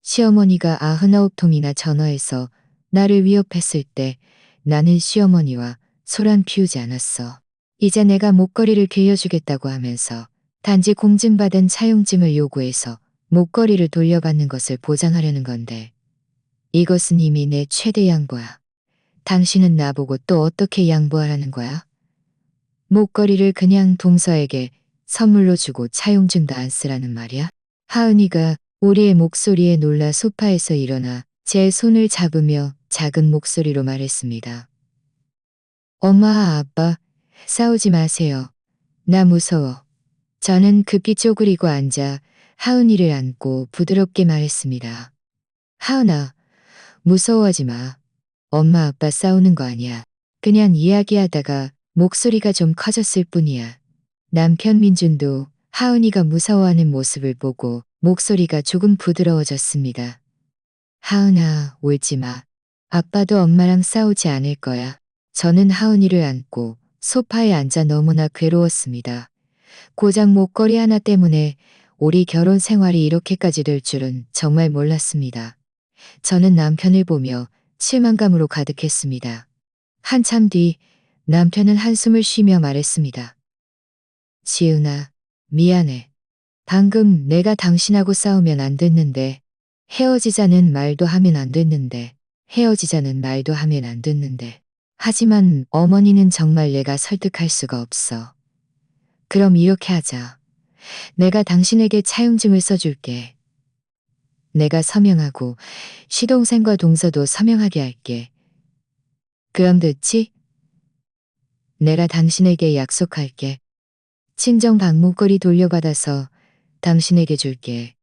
시어머니가 99통이나 전화해서 나를 위협했을 때 나는 시어머니와 소란 피우지 않았어. 이제 내가 목걸이를 빌려주겠다고 하면서 단지 공증받은 차용증을 요구해서 목걸이를 돌려받는 것을 보장하려는 건데 이것은 이미 내 최대 양보야. 당신은 나보고 또 어떻게 양보하라는 거야? 목걸이를 그냥 동서에게 선물로 주고 차용증도 안 쓰라는 말이야? 하은이가 우리의 목소리에 놀라 소파에서 일어나 제 손을 잡으며 작은 목소리로 말했습니다. 엄마, 아빠, 싸우지 마세요. 나 무서워. 저는 급히 쪼그리고 앉아 하은이를 안고 부드럽게 말했습니다. 하은아, 무서워하지 마. 엄마 아빠 싸우는 거 아니야. 그냥 이야기하다가 목소리가 좀 커졌을 뿐이야. 남편 민준도 하은이가 무서워하는 모습을 보고 목소리가 조금 부드러워졌습니다. 하은아, 울지 마. 아빠도 엄마랑 싸우지 않을 거야. 저는 하은이를 안고 소파에 앉아 너무나 괴로웠습니다. 고작 목걸이 하나 때문에 우리 결혼 생활이 이렇게까지 될 줄은 정말 몰랐습니다. 저는 남편을 보며 실망감으로 가득했습니다. 한참 뒤 남편은 한숨을 쉬며 말했습니다. 지은아, 미안해. 방금 내가 당신하고 싸우면 안 됐는데, 헤어지자는 말도 하면 안 됐는데, 헤어지자는 말도 하면 안 듣는데. 하지만 어머니는 정말 내가 설득할 수가 없어. 그럼 이렇게 하자. 내가 당신에게 차용증을 써줄게. 내가 서명하고 시동생과 동서도 서명하게 할게. 그럼 됐지? 내가 당신에게 약속할게. 친정방 목걸이 돌려받아서 당신에게 줄게.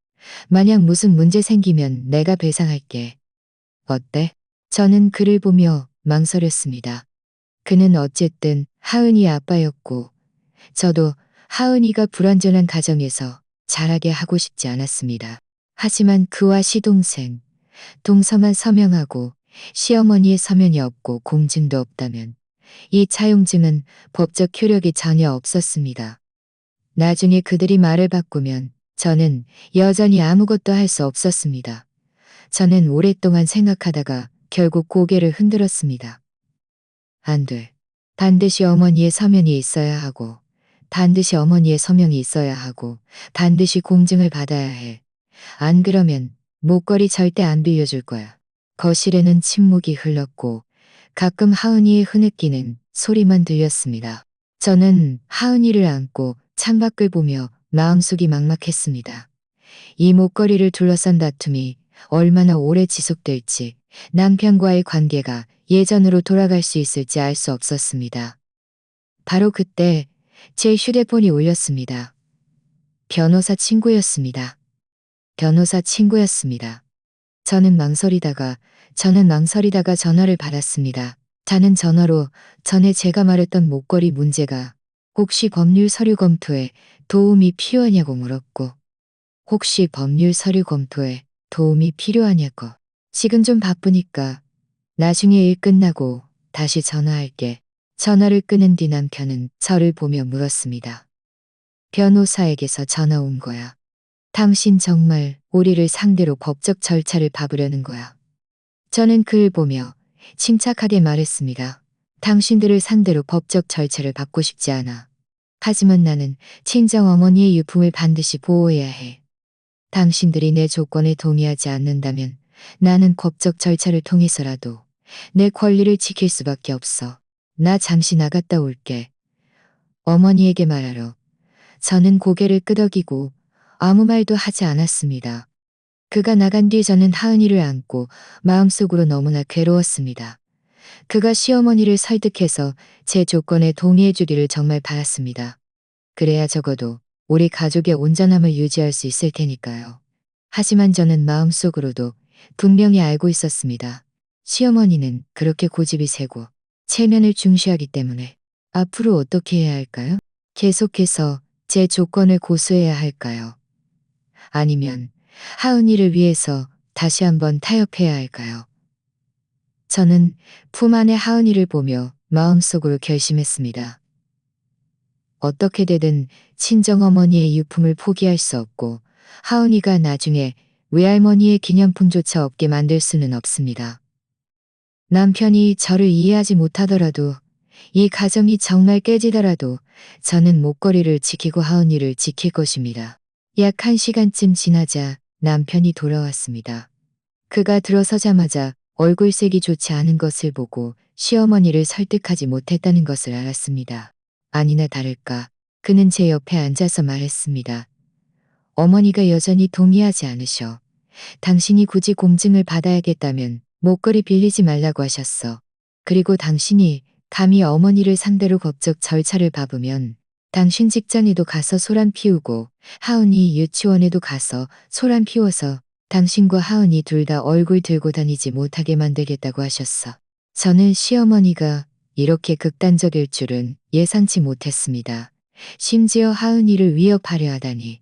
만약 무슨 문제 생기면 내가 배상할게. 어때? 저는 그를 보며 망설였습니다. 그는 어쨌든 하은이 아빠였고 저도 하은이가 불완전한 가정에서 자라게 하고 싶지 않았습니다. 하지만 그와 시동생, 동서만 서명하고 시어머니의 서면이 없고 공증도 없다면 이 차용증은 법적 효력이 전혀 없었습니다. 나중에 그들이 말을 바꾸면 저는 여전히 아무것도 할 수 없었습니다. 저는 오랫동안 생각하다가 결국 고개를 흔들었습니다. 안 돼. 반드시 어머니의 서면이 있어야 하고, 반드시 어머니의 서명이 있어야 하고, 반드시 공증을 받아야 해. 안 그러면 목걸이 절대 안 빌려줄 거야. 거실에는 침묵이 흘렀고 가끔 하은이의 흐느끼는 소리만 들렸습니다. 저는 하은이를 안고 창밖을 보며 마음속이 막막했습니다. 이 목걸이를 둘러싼 다툼이 얼마나 오래 지속될지, 남편과의 관계가 예전으로 돌아갈 수 있을지 알 수 없었습니다. 바로 그때 제 휴대폰이 울렸습니다. 변호사 친구였습니다. 변호사 친구였습니다. 저는 망설이다가 전화를 받았습니다. 자는 전화로 전에 제가 말했던 목걸이 문제가 혹시 법률 서류 검토에 도움이 필요하냐고 물었고, 혹시 법률 서류 검토에 도움이 필요하냐고. 지금 좀 바쁘니까 나중에 일 끝나고 다시 전화할게. 전화를 끊은 뒤 남편은 저를 보며 물었습니다. 변호사에게서 전화 온 거야. 당신 정말 우리를 상대로 법적 절차를 밟으려는 거야. 저는 그를 보며 침착하게 말했습니다. 당신들을 상대로 법적 절차를 밟고 싶지 않아. 하지만 나는 친정 어머니의 유품을 반드시 보호해야 해. 당신들이 내 조건에 동의하지 않는다면 나는 법적 절차를 통해서라도 내 권리를 지킬 수밖에 없어. 나 잠시 나갔다 올게. 어머니에게 말하러. 저는 고개를 끄덕이고 아무 말도 하지 않았습니다. 그가 나간 뒤 저는 하은이를 안고 마음속으로 너무나 괴로웠습니다. 그가 시어머니를 설득해서 제 조건에 동의해 주기를 정말 바랐습니다. 그래야 적어도 우리 가족의 온전함을 유지할 수 있을 테니까요. 하지만 저는 마음속으로도 분명히 알고 있었습니다. 시어머니는 그렇게 고집이 세고 체면을 중시하기 때문에 앞으로 어떻게 해야 할까요? 계속해서 제 조건을 고수해야 할까요? 아니면 하은이를 위해서 다시 한번 타협해야 할까요? 저는 품 안의 하은이를 보며 마음속으로 결심했습니다. 어떻게 되든 친정어머니의 유품을 포기할 수 없고 하은이가 나중에 외할머니의 기념품조차 없게 만들 수는 없습니다. 남편이 저를 이해하지 못하더라도, 이 가정이 정말 깨지더라도 저는 목걸이를 지키고 하은이를 지킬 것입니다. 약 1시간쯤 지나자 남편이 돌아왔습니다. 그가 들어서자마자 얼굴색이 좋지 않은 것을 보고 시어머니를 설득하지 못했다는 것을 알았습니다. 아니나 다를까 그는 제 옆에 앉아서 말했습니다. 어머니가 여전히 동의하지 않으셔. 당신이 굳이 공증을 받아야겠다면 목걸이 빌리지 말라고 하셨어. 그리고 당신이 감히 어머니를 상대로 법적 절차를 밟으면 당신 직장에도 가서 소란 피우고 하은이 유치원에도 가서 소란 피워서 당신과 하은이 둘 다 얼굴 들고 다니지 못하게 만들겠다고 하셨어. 저는 시어머니가 이렇게 극단적일 줄은 예상치 못했습니다. 심지어 하은이를 위협하려 하다니.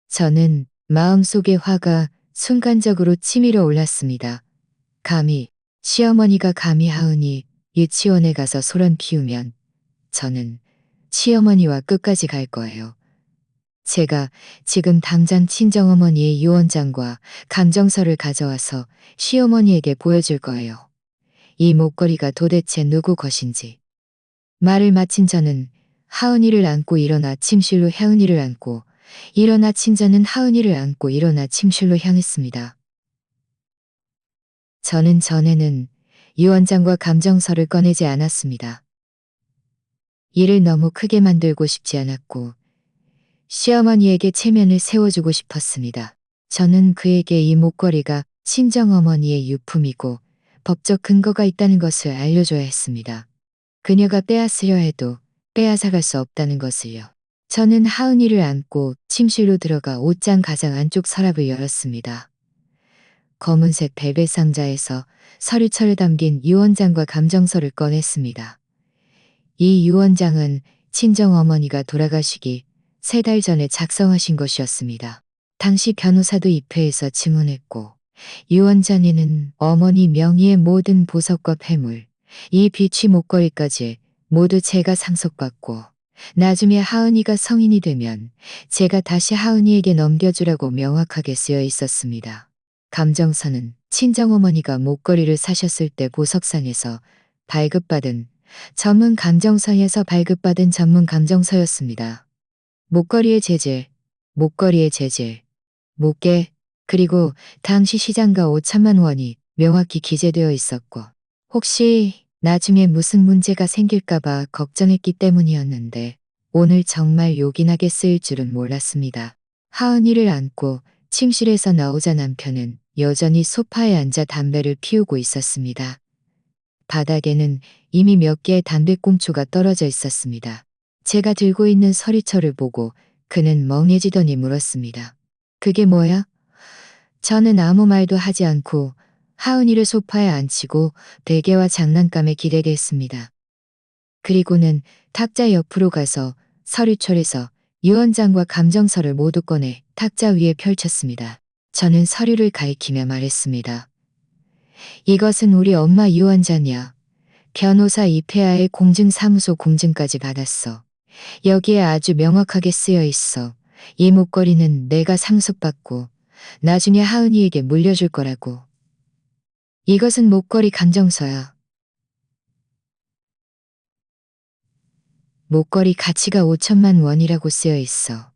저는 마음속의 화가 순간적으로 치밀어 올랐습니다. 시어머니가 감히 하은이 유치원에 가서 소란 피우면 저는 시어머니와 끝까지 갈 거예요. 제가 지금 당장 친정어머니의 유언장과 감정서를 가져와서 시어머니에게 보여줄 거예요. 이 목걸이가 도대체 누구 것인지. 말을 마친 저는 하은이를 안고 일어나 침실로 하은이를 안고 일어나 친자는 하은이를 안고 일어나 침실로 향했습니다. 저는 전에는 유언장과 감정서를 꺼내지 않았습니다. 일을 너무 크게 만들고 싶지 않았고 시어머니에게 체면을 세워주고 싶었습니다. 저는 그에게 이 목걸이가 친정어머니의 유품이고 법적 근거가 있다는 것을 알려줘야 했습니다. 그녀가 빼앗으려 해도 빼앗아갈 수 없다는 것을요. 저는 하은이를 안고 침실로 들어가 옷장 가장 안쪽 서랍을 열었습니다. 검은색 벨벳 상자에서 서류철을 담긴 유언장과 감정서를 꺼냈습니다. 이 유언장은 친정어머니가 돌아가시기 3달 전에 작성하신 것이었습니다. 당시 변호사도 입회해서 증언했고 유언장에는 어머니 명의의 모든 보석과 폐물, 이 비취 목걸이까지 모두 제가 상속받고 나중에 하은이가 성인이 되면 제가 다시 하은이에게 넘겨주라고 명확하게 쓰여 있었습니다. 감정서는 친정어머니가 목걸이를 사셨을 때 보석상에서 발급받은 전문 감정서에서 발급받은 전문 감정서였습니다. 목걸이의 재질, 무게, 그리고 당시 시장가 5천만 원이 명확히 기재되어 있었고 혹시 나중에 무슨 문제가 생길까봐 걱정했기 때문이었는데 오늘 정말 요긴하게 쓰일 줄은 몰랐습니다. 하은이를 안고 침실에서 나오자 남편은 여전히 소파에 앉아 담배를 피우고 있었습니다. 바닥에는 이미 몇 개의 담배꽁초가 떨어져 있었습니다. 제가 들고 있는 서리철을 보고 그는 멍해지더니 물었습니다. 그게 뭐야? 저는 아무 말도 하지 않고 하은이를 소파에 앉히고 베개와 장난감에 기대게 했습니다. 그리고는 탁자 옆으로 가서 서류철에서 유언장과 감정서를 모두 꺼내 탁자 위에 펼쳤습니다. 저는 서류를 가리키며 말했습니다. 이것은 우리 엄마 유언장이야. 변호사 이폐하의 공증사무소 공증까지 받았어. 여기에 아주 명확하게 쓰여 있어. 이 목걸이는 내가 상속받고 나중에 하은이에게 물려줄 거라고. 이것은 목걸이 감정서야. 목걸이 가치가 5천만 원이라고 쓰여 있어.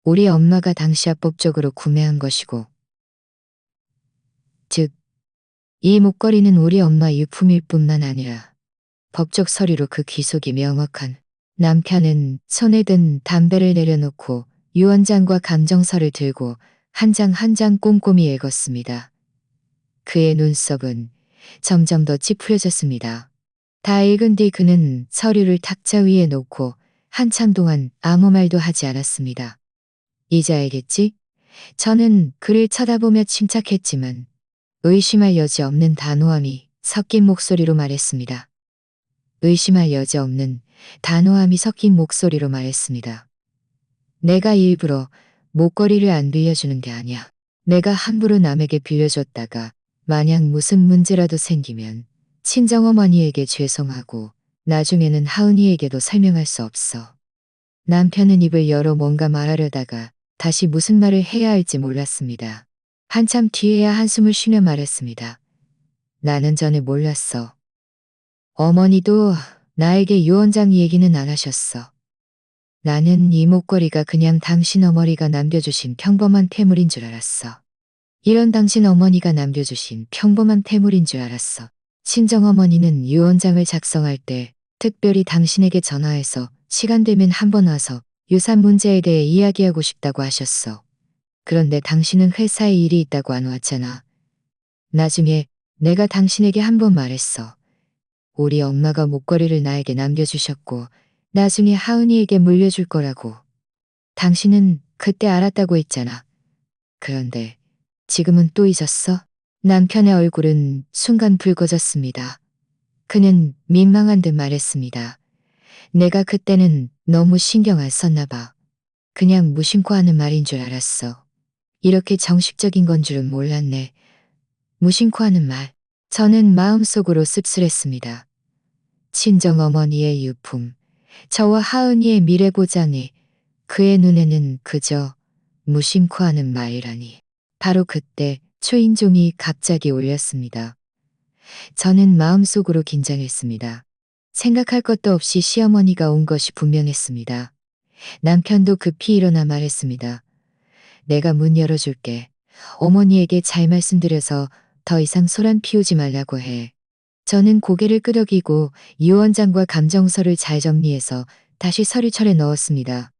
우리 엄마가 당시 합법적으로 구매한 것이고. 즉, 이 목걸이는 우리 엄마 유품일 뿐만 아니라 법적 서류로 그 귀속이 명확한. 남편은 손에 든 담배를 내려놓고 유언장과 감정서를 들고 한 장 한 장 꼼꼼히 읽었습니다. 그의 눈썹은 점점 더 찌푸려졌습니다. 다 읽은 뒤 그는 서류를 탁자 위에 놓고 한참 동안 아무 말도 하지 않았습니다. 이제 알겠지? 저는 그를 쳐다보며 침착했지만 의심할 여지 없는 단호함이 섞인 목소리로 말했습니다. 의심할 여지 없는 단호함이 섞인 목소리로 말했습니다. 내가 일부러 목걸이를 안 빌려주는 게 아니야. 내가 함부로 남에게 빌려줬다가 만약 무슨 문제라도 생기면 친정어머니에게 죄송하고 나중에는 하은이에게도 설명할 수 없어. 남편은 입을 열어 뭔가 말하려다가 다시 무슨 말을 해야 할지 몰랐습니다. 한참 뒤에야 한숨을 쉬며 말했습니다. 나는 전에 몰랐어. 어머니도 나에게 유언장 얘기는 안 하셨어. 나는 이 목걸이가 그냥 당신 어머니가 남겨주신 평범한 폐물인 줄 알았어. 이런 당신 어머니가 남겨주신 평범한 폐물인 줄 알았어. 친정어머니는 유언장을 작성할 때 특별히 당신에게 전화해서 시간 되면 한번 와서 유산 문제에 대해 이야기하고 싶다고 하셨어. 그런데 당신은 회사에 일이 있다고 안 왔잖아. 나중에 내가 당신에게 한번 말했어. 우리 엄마가 목걸이를 나에게 남겨주셨고 나중에 하은이에게 물려줄 거라고. 당신은 그때 알았다고 했잖아. 그런데 지금은 또 잊었어? 남편의 얼굴은 순간 붉어졌습니다. 그는 민망한 듯 말했습니다. 내가 그때는 너무 신경 안 썼나 봐. 그냥 무심코 하는 말인 줄 알았어. 이렇게 정식적인 건 줄은 몰랐네. 무심코 하는 말. 저는 마음속으로 씁쓸했습니다. 친정어머니의 유품, 저와 하은이의 미래 보장이 그의 눈에는 그저 무심코 하는 말이라니. 바로 그때 초인종이 갑자기 울렸습니다. 저는 마음속으로 긴장했습니다. 생각할 것도 없이 시어머니가 온 것이 분명했습니다. 남편도 급히 일어나 말했습니다. 내가 문 열어줄게. 어머니에게 잘 말씀드려서 더 이상 소란 피우지 말라고 해. 저는 고개를 끄덕이고 이 원장과 감정서를 잘 정리해서 다시 서류철에 넣었습니다.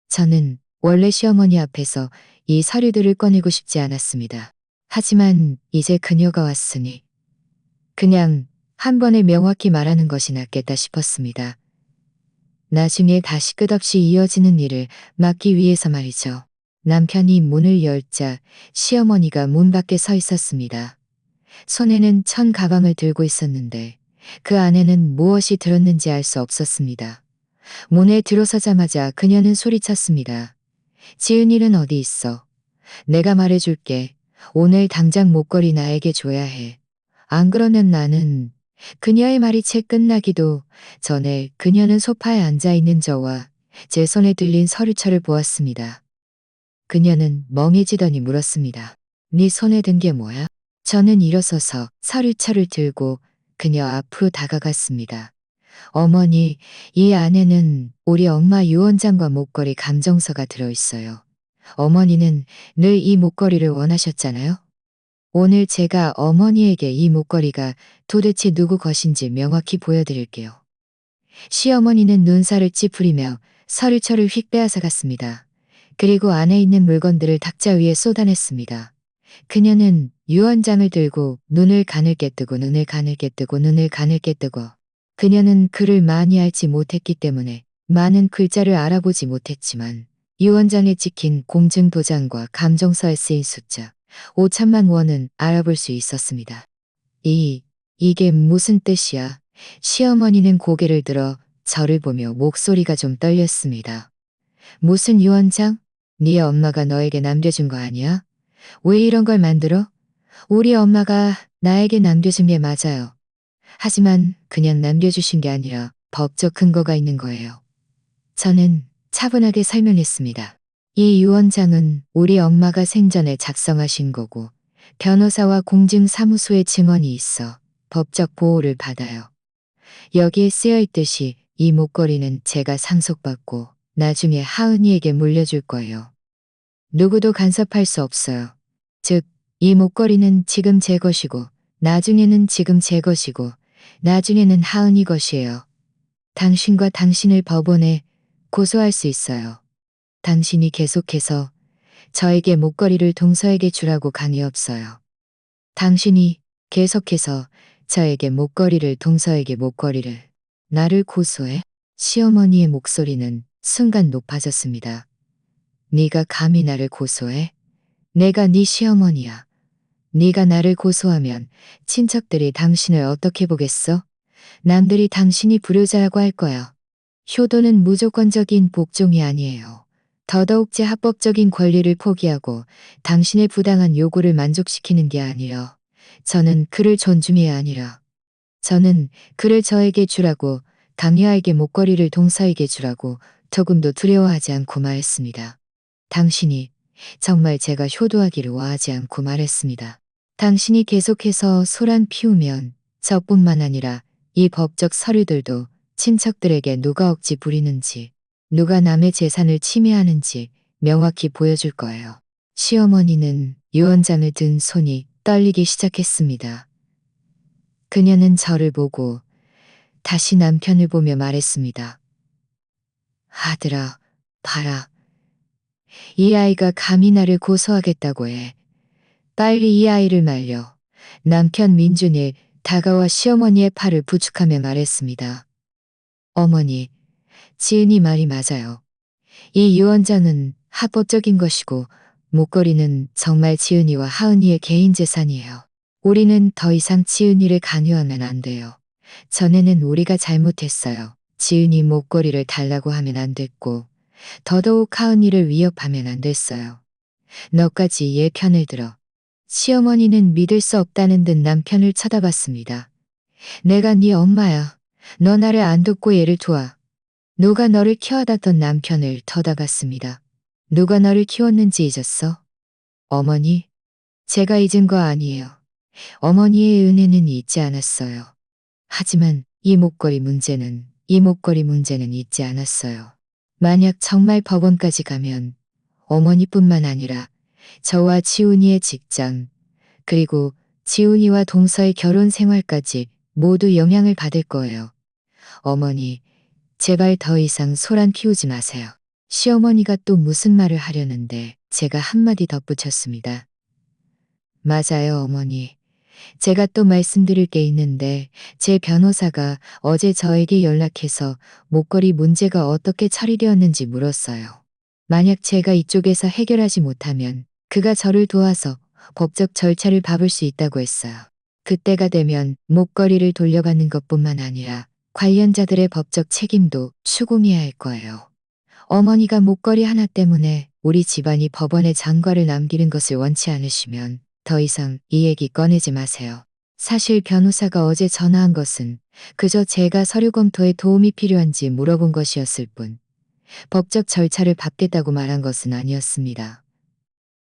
저는 원래 시어머니 앞에서 이 서류들을 꺼내고 싶지 않았습니다. 하지만 이제 그녀가 왔으니 그냥 한 번에 명확히 말하는 것이 낫겠다 싶었습니다. 나중에 다시 끝없이 이어지는 일을 막기 위해서 말이죠. 남편이 문을 열자 시어머니가 문 밖에 서 있었습니다. 손에는 천 가방을 들고 있었는데 그 안에는 무엇이 들었는지 알 수 없었습니다. 문에 들어서자마자 그녀는 소리쳤습니다. 지은이는 어디 있어? 내가 말해줄게. 오늘 당장 목걸이 나에게 줘야 해. 안 그러면 나는... 그녀의 말이 채 끝나기도 전에 그녀는 소파에 앉아 있는 저와 제 손에 들린 서류철을 보았습니다. 그녀는 멍해지더니 물었습니다. 네 손에 든 게 뭐야? 저는 일어서서 서류철을 들고 그녀 앞으로 다가갔습니다. 어머니, 이 안에는 우리 엄마 유언장과 목걸이 감정서가 들어있어요. 어머니는 늘 이 목걸이를 원하셨잖아요. 오늘 제가 어머니에게 이 목걸이가 도대체 누구 것인지 명확히 보여드릴게요. 시어머니는 눈살을 찌푸리며 서류철을 휙 빼앗아갔습니다. 그리고 안에 있는 물건들을 탁자 위에 쏟아냈습니다. 그녀는 유언장을 들고 눈을 가늘게 뜨고 눈을 가늘게 뜨고 눈을 가늘게 뜨고 그녀는 글을 많이 알지 못했기 때문에 많은 글자를 알아보지 못했지만 유언장에 찍힌 공증도장과 감정서에 쓰인 숫자 5천만 원은 알아볼 수 있었습니다. 이게 무슨 뜻이야? 시어머니는 고개를 들어 저를 보며 목소리가 좀 떨렸습니다. 무슨 유언장? 네 엄마가 너에게 남겨준 거 아니야? 왜 이런 걸 만들어? 우리 엄마가 나에게 남겨준 게 맞아요. 하지만 그냥 남겨주신 게 아니라 법적 근거가 있는 거예요. 저는 차분하게 설명했습니다. 이 유언장은 우리 엄마가 생전에 작성하신 거고 변호사와 공증사무소의 증언이 있어 법적 보호를 받아요. 여기에 쓰여 있듯이 이 목걸이는 제가 상속받고 나중에 하은이에게 물려줄 거예요. 누구도 간섭할 수 없어요. 즉, 이 목걸이는 지금 제 것이고 나중에는 지금 제 것이고 나중에는 하은이 것이에요. 당신과 당신을 법원에 고소할 수 있어요. 당신이 계속해서 저에게 목걸이를 동서에게 주라고 강요 없어요. 당신이 계속해서 저에게 목걸이를 동서에게 목걸이를 나를 고소해? 시어머니의 목소리는 순간 높아졌습니다. 네가 감히 나를 고소해? 내가 네 시어머니야. 네가 나를 고소하면 친척들이 당신을 어떻게 보겠어? 남들이 당신이 불효자라고 할 거야. 효도는 무조건적인 복종이 아니에요. 더더욱 제 합법적인 권리를 포기하고 당신의 부당한 요구를 만족시키는 게 아니라 저는 그를 존중해야 아니라 저는 그를 저에게 주라고 강요아에게 목걸이를 동서에게 주라고 조금도 두려워하지 않고 말했습니다. 당신이 정말 제가 효도하기를 원하지 않고 말했습니다. 당신이 계속해서 소란 피우면 저뿐만 아니라 이 법적 서류들도 친척들에게 누가 억지 부리는지 누가 남의 재산을 침해하는지 명확히 보여줄 거예요. 시어머니는 유언장을 든 손이 떨리기 시작했습니다. 그녀는 저를 보고 다시 남편을 보며 말했습니다. 아들아, 봐라. 이 아이가 감히 나를 고소하겠다고 해. 빨리 이 아이를 말려. 남편 민준이 다가와 시어머니의 팔을 부축하며 말했습니다. 어머니, 지은이 말이 맞아요. 이 유언장은 합법적인 것이고 목걸이는 정말 지은이와 하은이의 개인 재산이에요. 우리는 더 이상 지은이를 강요하면 안 돼요. 전에는 우리가 잘못했어요. 지은이 목걸이를 달라고 하면 안 됐고 더더욱 하은이를 위협하면 안 됐어요. 너까지 얘 편을 들어. 시어머니는 믿을 수 없다는 듯 남편을 쳐다봤습니다. 내가 네 엄마야. 너 나를 안 돕고 얘를 도와. 누가 너를 키워다던 남편을 터다봤습니다. 누가 너를 키웠는지 잊었어? 어머니? 제가 잊은 거 아니에요. 어머니의 은혜는 잊지 않았어요. 하지만 이 목걸이 문제는 잊지 않았어요. 만약 정말 법원까지 가면 어머니뿐만 아니라 저와 지훈이의 직장 그리고 지훈이와 동서의 결혼 생활까지 모두 영향을 받을 거예요. 어머니, 제발 더 이상 소란 피우지 마세요. 시어머니가 또 무슨 말을 하려는데 제가 한마디 덧붙였습니다. 맞아요, 어머니. 제가 또 말씀드릴 게 있는데 제 변호사가 어제 저에게 연락해서 목걸이 문제가 어떻게 처리되었는지 물었어요. 만약 제가 이쪽에서 해결하지 못하면 그가 저를 도와서 법적 절차를 밟을 수 있다고 했어요. 그때가 되면 목걸이를 돌려받는 것뿐만 아니라 관련자들의 법적 책임도 추궁해야 할 거예요. 어머니가 목걸이 하나 때문에 우리 집안이 법원에 장과를 남기는 것을 원치 않으시면 더 이상 이 얘기 꺼내지 마세요. 사실 변호사가 어제 전화한 것은 그저 제가 서류 검토에 도움이 필요한지 물어본 것이었을 뿐 법적 절차를 밟겠다고 말한 것은 아니었습니다.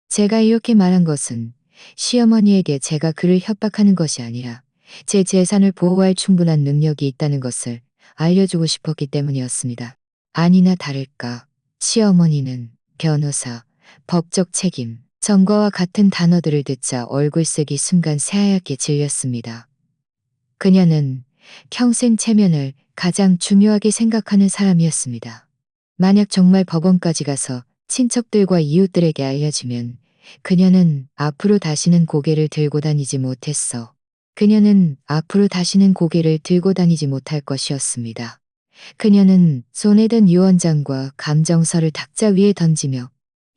제가 이렇게 말한 것은 시어머니에게 제가 그를 협박하는 것이 아니라 제 재산을 보호할 충분한 능력이 있다는 것을 알려주고 싶었기 때문이었습니다. 아니나 다를까 시어머니는 변호사, 법적 책임, 전과와 같은 단어들을 듣자 얼굴색이 순간 새하얗게 질렸습니다. 그녀는 평생 체면을 가장 중요하게 생각하는 사람이었습니다. 만약 정말 법원까지 가서 친척들과 이웃들에게 알려지면 그녀는 앞으로 다시는 고개를 들고 다니지 못했어. 그녀는 앞으로 다시는 고개를 들고 다니지 못할 것이었습니다. 그녀는 손에 든 유언장과 감정서를 탁자 위에 던지며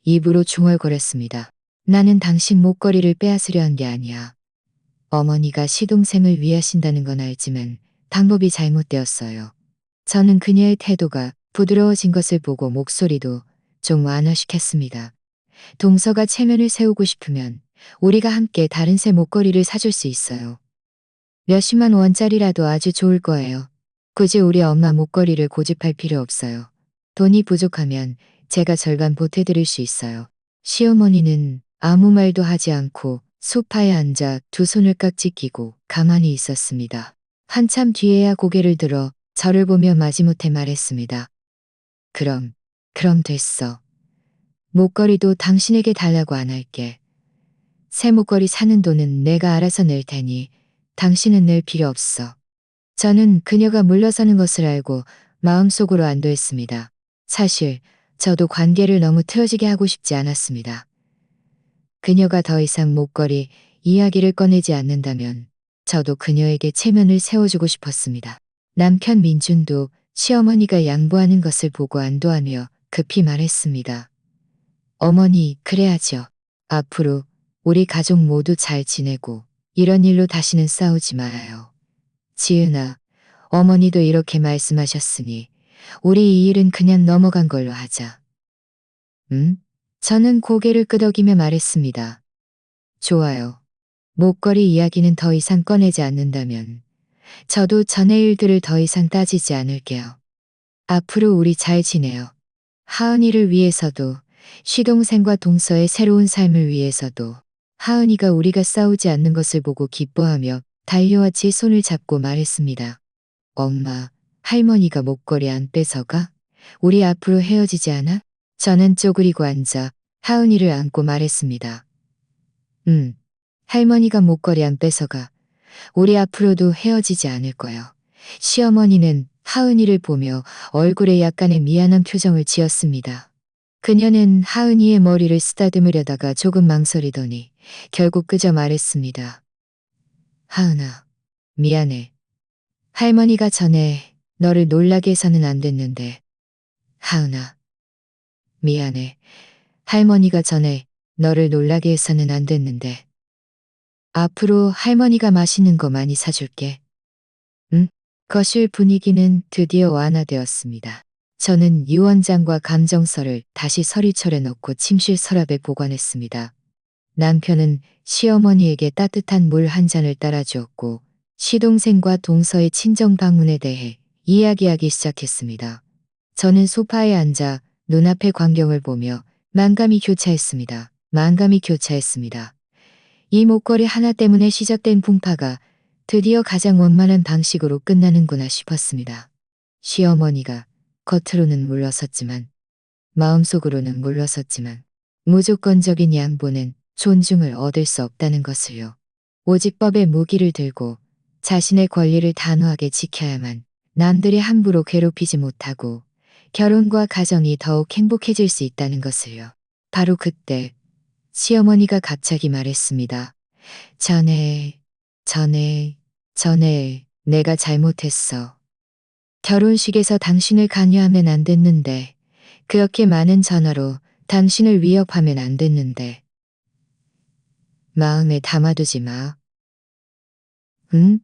입으로 중얼거렸습니다. 나는 당신 목걸이를 빼앗으려 한 게 아니야. 어머니가 시동생을 위하신다는 건 알지만 방법이 잘못되었어요. 저는 그녀의 태도가 부드러워진 것을 보고 목소리도 좀 완화시켰습니다. 동서가 체면을 세우고 싶으면 우리가 함께 다른 새 목걸이를 사줄 수 있어요. 몇십만 원짜리라도 아주 좋을 거예요. 굳이 우리 엄마 목걸이를 고집할 필요 없어요. 돈이 부족하면 제가 절반 보태드릴 수 있어요. 시어머니는 아무 말도 하지 않고 소파에 앉아 두 손을 깍지 끼고 가만히 있었습니다. 한참 뒤에야 고개를 들어 저를 보며 마지못해 말했습니다. 그럼 됐어. 목걸이도 당신에게 달라고 안 할게. 새 목걸이 사는 돈은 내가 알아서 낼 테니 당신은 낼 필요 없어. 저는 그녀가 물러서는 것을 알고 마음속으로 안도했습니다. 사실 저도 관계를 너무 틀어지게 하고 싶지 않았습니다. 그녀가 더 이상 목걸이 이야기를 꺼내지 않는다면 저도 그녀에게 체면을 세워주고 싶었습니다. 남편 민준도 시어머니가 양보하는 것을 보고 안도하며 급히 말했습니다. 어머니, 그래야죠. 앞으로 우리 가족 모두 잘 지내고 이런 일로 다시는 싸우지 말아요. 지은아, 어머니도 이렇게 말씀하셨으니 우리 이 일은 그냥 넘어간 걸로 하자. 응? 저는 고개를 끄덕이며 말했습니다. 좋아요. 목걸이 이야기는 더 이상 꺼내지 않는다면 저도 전의 일들을 더 이상 따지지 않을게요. 앞으로 우리 잘 지내요. 하은이를 위해서도 시동생과 동서의 새로운 삶을 위해서도 하은이가 우리가 싸우지 않는 것을 보고 기뻐하며 달려와 제 손을 잡고 말했습니다. 엄마, 할머니가 목걸이 안 뺏어가? 우리 앞으로 헤어지지 않아? 저는 쪼그리고 앉아 하은이를 안고 말했습니다. 할머니가 목걸이 안 뺏어가. 우리 앞으로도 헤어지지 않을 거요. 시어머니는 하은이를 보며 얼굴에 약간의 미안한 표정을 지었습니다. 그녀는 하은이의 머리를 쓰다듬으려다가 조금 망설이더니 결국 그저 말했습니다. 하은아, 미안해. 할머니가 전에 너를 놀라게 해서는 안 됐는데. 하은아, 미안해. 할머니가 전에 너를 놀라게 해서는 안 됐는데. 앞으로 할머니가 맛있는 거 많이 사줄게. 응? 거실 분위기는 드디어 완화되었습니다. 저는 유언장과 감정서를 다시 서리철에 넣고 침실 서랍에 보관했습니다. 남편은 시어머니에게 따뜻한 물 한 잔을 따라주었고 시동생과 동서의 친정 방문에 대해 이야기하기 시작했습니다. 저는 소파에 앉아 눈앞의 광경을 보며 만감이 교차했습니다. 이 목걸이 하나 때문에 시작된 풍파가 드디어 가장 원만한 방식으로 끝나는구나 싶었습니다. 시어머니가 겉으로는 물러섰지만 마음속으로는 물러섰지만 무조건적인 양보는 존중을 얻을 수 없다는 것을요. 오직 법의 무기를 들고 자신의 권리를 단호하게 지켜야만 남들이 함부로 괴롭히지 못하고 결혼과 가정이 더욱 행복해질 수 있다는 것을요. 바로 그때 시어머니가 갑자기 말했습니다. 전에, 전에 내가 잘못했어. 결혼식에서 당신을 강요하면 안 됐는데, 그렇게 많은 전화로 당신을 위협하면 안 됐는데, 마음에 담아두지 마. 응?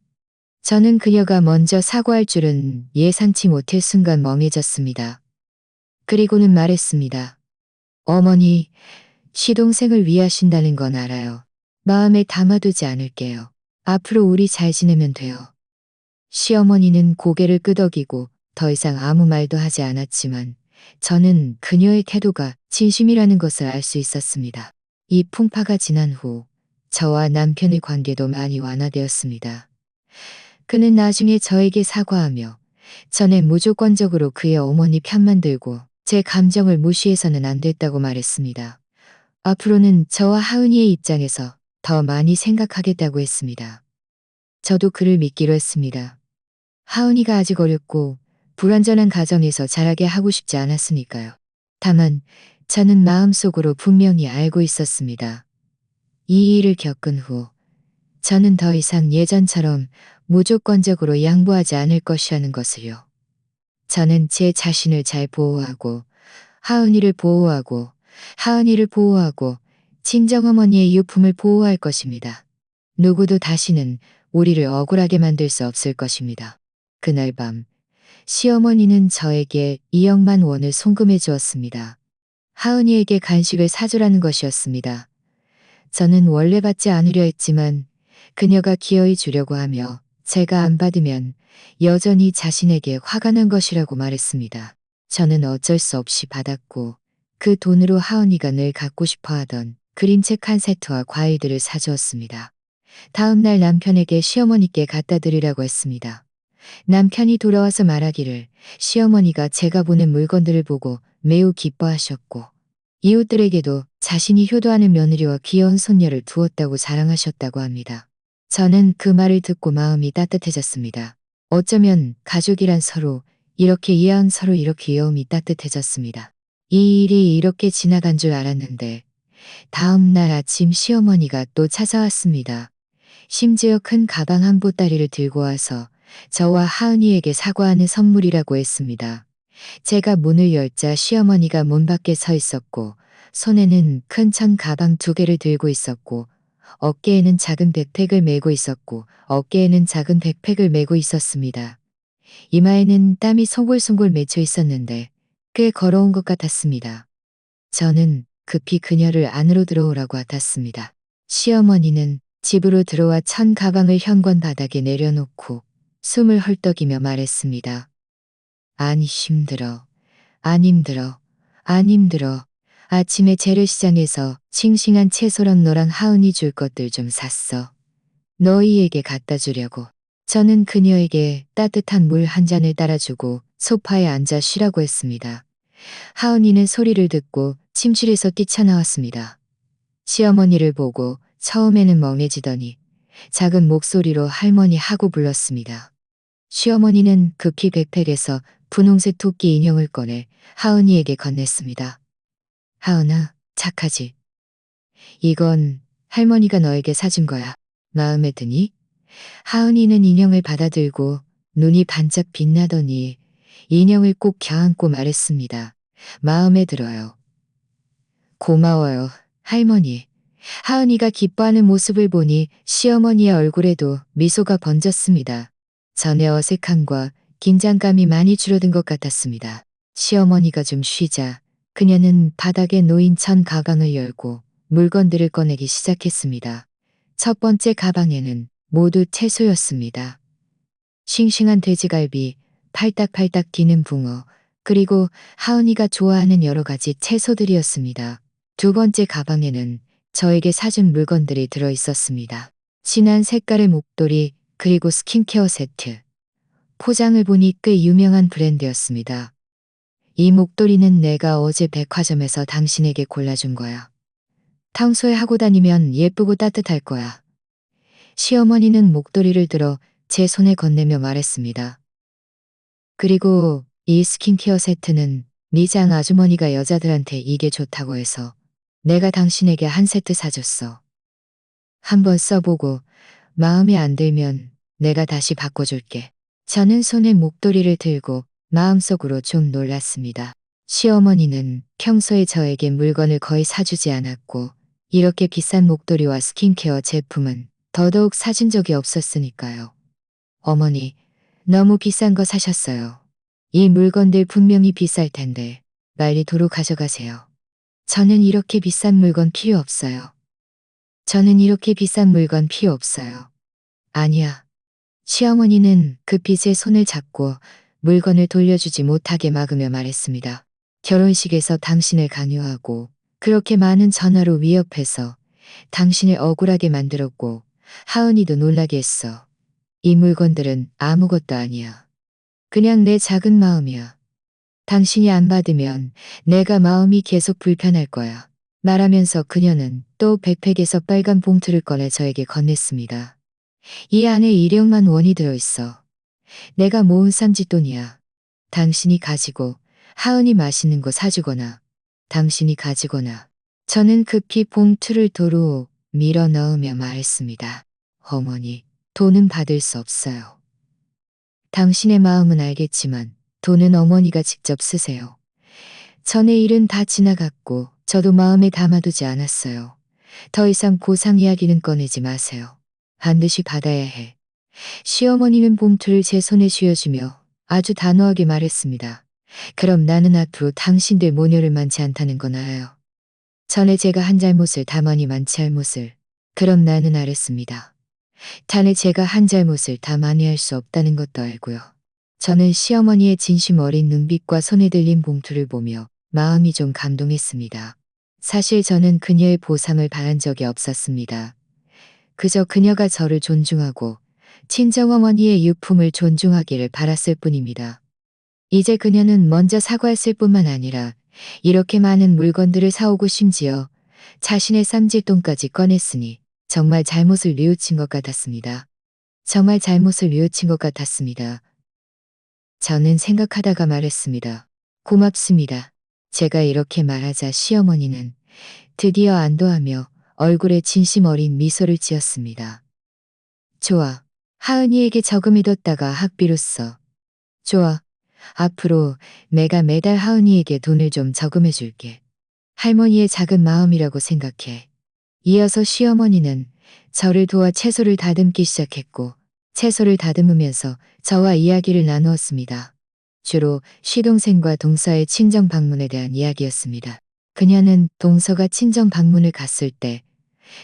저는 그녀가 먼저 사과할 줄은 예상치 못할 순간 멍해졌습니다. 그리고는 말했습니다. 어머니, 시동생을 위하신다는 건 알아요. 마음에 담아두지 않을게요. 앞으로 우리 잘 지내면 돼요. 시어머니는 고개를 끄덕이고 더 이상 아무 말도 하지 않았지만 저는 그녀의 태도가 진심이라는 것을 알 수 있었습니다. 이 풍파가 지난 후 저와 남편의 관계도 많이 완화되었습니다. 그는 나중에 저에게 사과하며 전에 무조건적으로 그의 어머니 편만 들고 제 감정을 무시해서는 안 됐다고 말했습니다. 앞으로는 저와 하은이의 입장에서 더 많이 생각하겠다고 했습니다. 저도 그를 믿기로 했습니다. 하은이가 아직 어렸고 불완전한 가정에서 자라게 하고 싶지 않았으니까요. 다만 저는 마음속으로 분명히 알고 있었습니다. 이 일을 겪은 후 저는 더 이상 예전처럼 무조건적으로 양보하지 않을 것이라는 것을요. 저는 제 자신을 잘 보호하고 하은이를 보호하고 하은이를 보호하고 친정어머니의 유품을 보호할 것입니다. 누구도 다시는 우리를 억울하게 만들 수 없을 것입니다. 그날 밤 시어머니는 저에게 2억만 원을 송금해 주었습니다. 하은이에게 간식을 사주라는 것이었습니다. 저는 원래 받지 않으려 했지만 그녀가 기어이 주려고 하며 제가 안 받으면 여전히 자신에게 화가 난 것이라고 말했습니다. 저는 어쩔 수 없이 받았고 그 돈으로 하은이가 늘 갖고 싶어 하던 그림책 한 세트와 과일들을 사주었습니다. 다음 날 남편에게 시어머니께 갖다 드리라고 했습니다. 남편이 돌아와서 말하기를 시어머니가 제가 보낸 물건들을 보고 매우 기뻐하셨고 이웃들에게도 자신이 효도하는 며느리와 귀여운 손녀를 두었다고 자랑하셨다고 합니다. 저는 그 말을 듣고 마음이 따뜻해졌습니다. 어쩌면 가족이란 서로 이렇게 이해한 서로 이렇게 이어움이 따뜻해졌습니다. 이 일이 이렇게 지나간 줄 알았는데 다음 날 아침 시어머니가 또 찾아왔습니다. 심지어 큰 가방 한 보따리를 들고 와서 저와 하은이에게 사과하는 선물이라고 했습니다. 제가 문을 열자 시어머니가 문 밖에 서 있었고 손에는 큰 천 가방 2개를 들고 있었고 어깨에는 작은 백팩을 메고 있었고 어깨에는 작은 백팩을 메고 있었습니다. 이마에는 땀이 송골송골 맺혀 있었는데 꽤 걸어온 것 같았습니다. 저는 급히 그녀를 안으로 들어오라고 앗았습니다. 시어머니는 집으로 들어와 천 가방을 현관 바닥에 내려놓고 숨을 헐떡이며 말했습니다. 안 힘들어. 안 힘들어. 안 힘들어. 아침에 재래시장에서 싱싱한 채소랑 너랑 하은이 줄 것들 좀 샀어. 너희에게 갖다 주려고. 저는 그녀에게 따뜻한 물 한 잔을 따라주고 소파에 앉아 쉬라고 했습니다. 하은이는 소리를 듣고 침실에서 뛰쳐나왔습니다. 시어머니를 보고 처음에는 멍해지더니 작은 목소리로 할머니 하고 불렀습니다. 시어머니는 급히 백팩에서 분홍색 토끼 인형을 꺼내 하은이에게 건넸습니다. 하은아, 착하지? 이건 할머니가 너에게 사준 거야. 마음에 드니? 하은이는 인형을 받아들고 눈이 반짝 빛나더니 인형을 꼭 껴안고 말했습니다. 마음에 들어요. 고마워요, 할머니. 하은이가 기뻐하는 모습을 보니 시어머니의 얼굴에도 미소가 번졌습니다. 전의 어색함과 긴장감이 많이 줄어든 것 같았습니다. 시어머니가 좀 쉬자 그녀는 바닥에 놓인 천 가방을 열고 물건들을 꺼내기 시작했습니다. 첫 번째 가방에는 모두 채소였습니다. 싱싱한 돼지갈비, 팔딱팔딱 기는 붕어, 그리고 하은이가 좋아하는 여러 가지 채소들이었습니다. 두 번째 가방에는 저에게 사준 물건들이 들어 있었습니다. 진한 색깔의 목도리, 그리고 스킨케어 세트. 포장을 보니 꽤 유명한 브랜드였습니다. 이 목도리는 내가 어제 백화점에서 당신에게 골라준 거야. 평소에 하고 다니면 예쁘고 따뜻할 거야. 시어머니는 목도리를 들어 제 손에 건네며 말했습니다. 그리고 이 스킨케어 세트는 미장 아주머니가 여자들한테 이게 좋다고 해서 내가 당신에게 한 세트 사줬어. 한번 써보고 마음에 안 들면 내가 다시 바꿔줄게. 저는 손에 목도리를 들고 마음속으로 좀 놀랐습니다. 시어머니는 평소에 저에게 물건을 거의 사주지 않았고 이렇게 비싼 목도리와 스킨케어 제품은 더더욱 사준 적이 없었으니까요. 어머니, 너무 비싼 거 사셨어요. 이 물건들 분명히 비쌀 텐데 빨리 도로 가져가세요. 저는 이렇게 비싼 물건 필요 없어요. 저는 이렇게 비싼 물건 필요 없어요. 아니야. 시어머니는 급히 제 손을 잡고 물건을 돌려주지 못하게 막으며 말했습니다. 결혼식에서 당신을 강요하고 그렇게 많은 전화로 위협해서 당신을 억울하게 만들었고 하은이도 놀라게 했어. 이 물건들은 아무것도 아니야. 그냥 내 작은 마음이야. 당신이 안 받으면 내가 마음이 계속 불편할 거야. 말하면서 그녀는 또 백팩에서 빨간 봉투를 꺼내 저에게 건넸습니다. 이 안에 1억만 원이 들어있어. 내가 모은 쌈짓돈이야. 당신이 가지고 하은이 맛있는 거 사주거나 당신이 가지거나. 저는 급히 봉투를 도로 밀어 넣으며 말했습니다. 어머니, 돈은 받을 수 없어요. 당신의 마음은 알겠지만 돈은 어머니가 직접 쓰세요. 전의 일은 다 지나갔고 저도 마음에 담아두지 않았어요. 더 이상 보상 이야기는 꺼내지 마세요. 반드시 받아야 해. 시어머니는 봉투를 제 손에 쥐어주며 아주 단호하게 말했습니다. 그럼 나는 앞으로 당신들 모녀를 많지 않다는 건 알아요. 전에 제가 한 잘못을 다만이 많지 잘못을. 그럼 나는 알았습니다. 단에 제가 한 잘못을 다 많이 할 수 없다는 것도 알고요. 저는 시어머니의 진심 어린 눈빛과 손에 들린 봉투를 보며 마음이 좀 감동했습니다. 사실 저는 그녀의 보상을 바란 적이 없었습니다. 그저 그녀가 저를 존중하고 친정어머니의 유품을 존중하기를 바랐을 뿐입니다. 이제 그녀는 먼저 사과했을 뿐만 아니라 이렇게 많은 물건들을 사오고 심지어 자신의 쌈짓돈까지 꺼냈으니 정말 잘못을 뉘우친 것 같았습니다. 정말 잘못을 뉘우친 것 같았습니다. 저는 생각하다가 말했습니다. 고맙습니다. 제가 이렇게 말하자 시어머니는 드디어 안도하며 얼굴에 진심 어린 미소를 지었습니다. 좋아. 하은이에게 저금해뒀다가 학비로 써. 좋아. 앞으로 내가 매달 하은이에게 돈을 좀 저금해줄게. 할머니의 작은 마음이라고 생각해. 이어서 시어머니는 저를 도와 채소를 다듬기 시작했고 채소를 다듬으면서 저와 이야기를 나누었습니다. 주로 시동생과 동서의 친정 방문에 대한 이야기였습니다. 그녀는 동서가 친정 방문을 갔을 때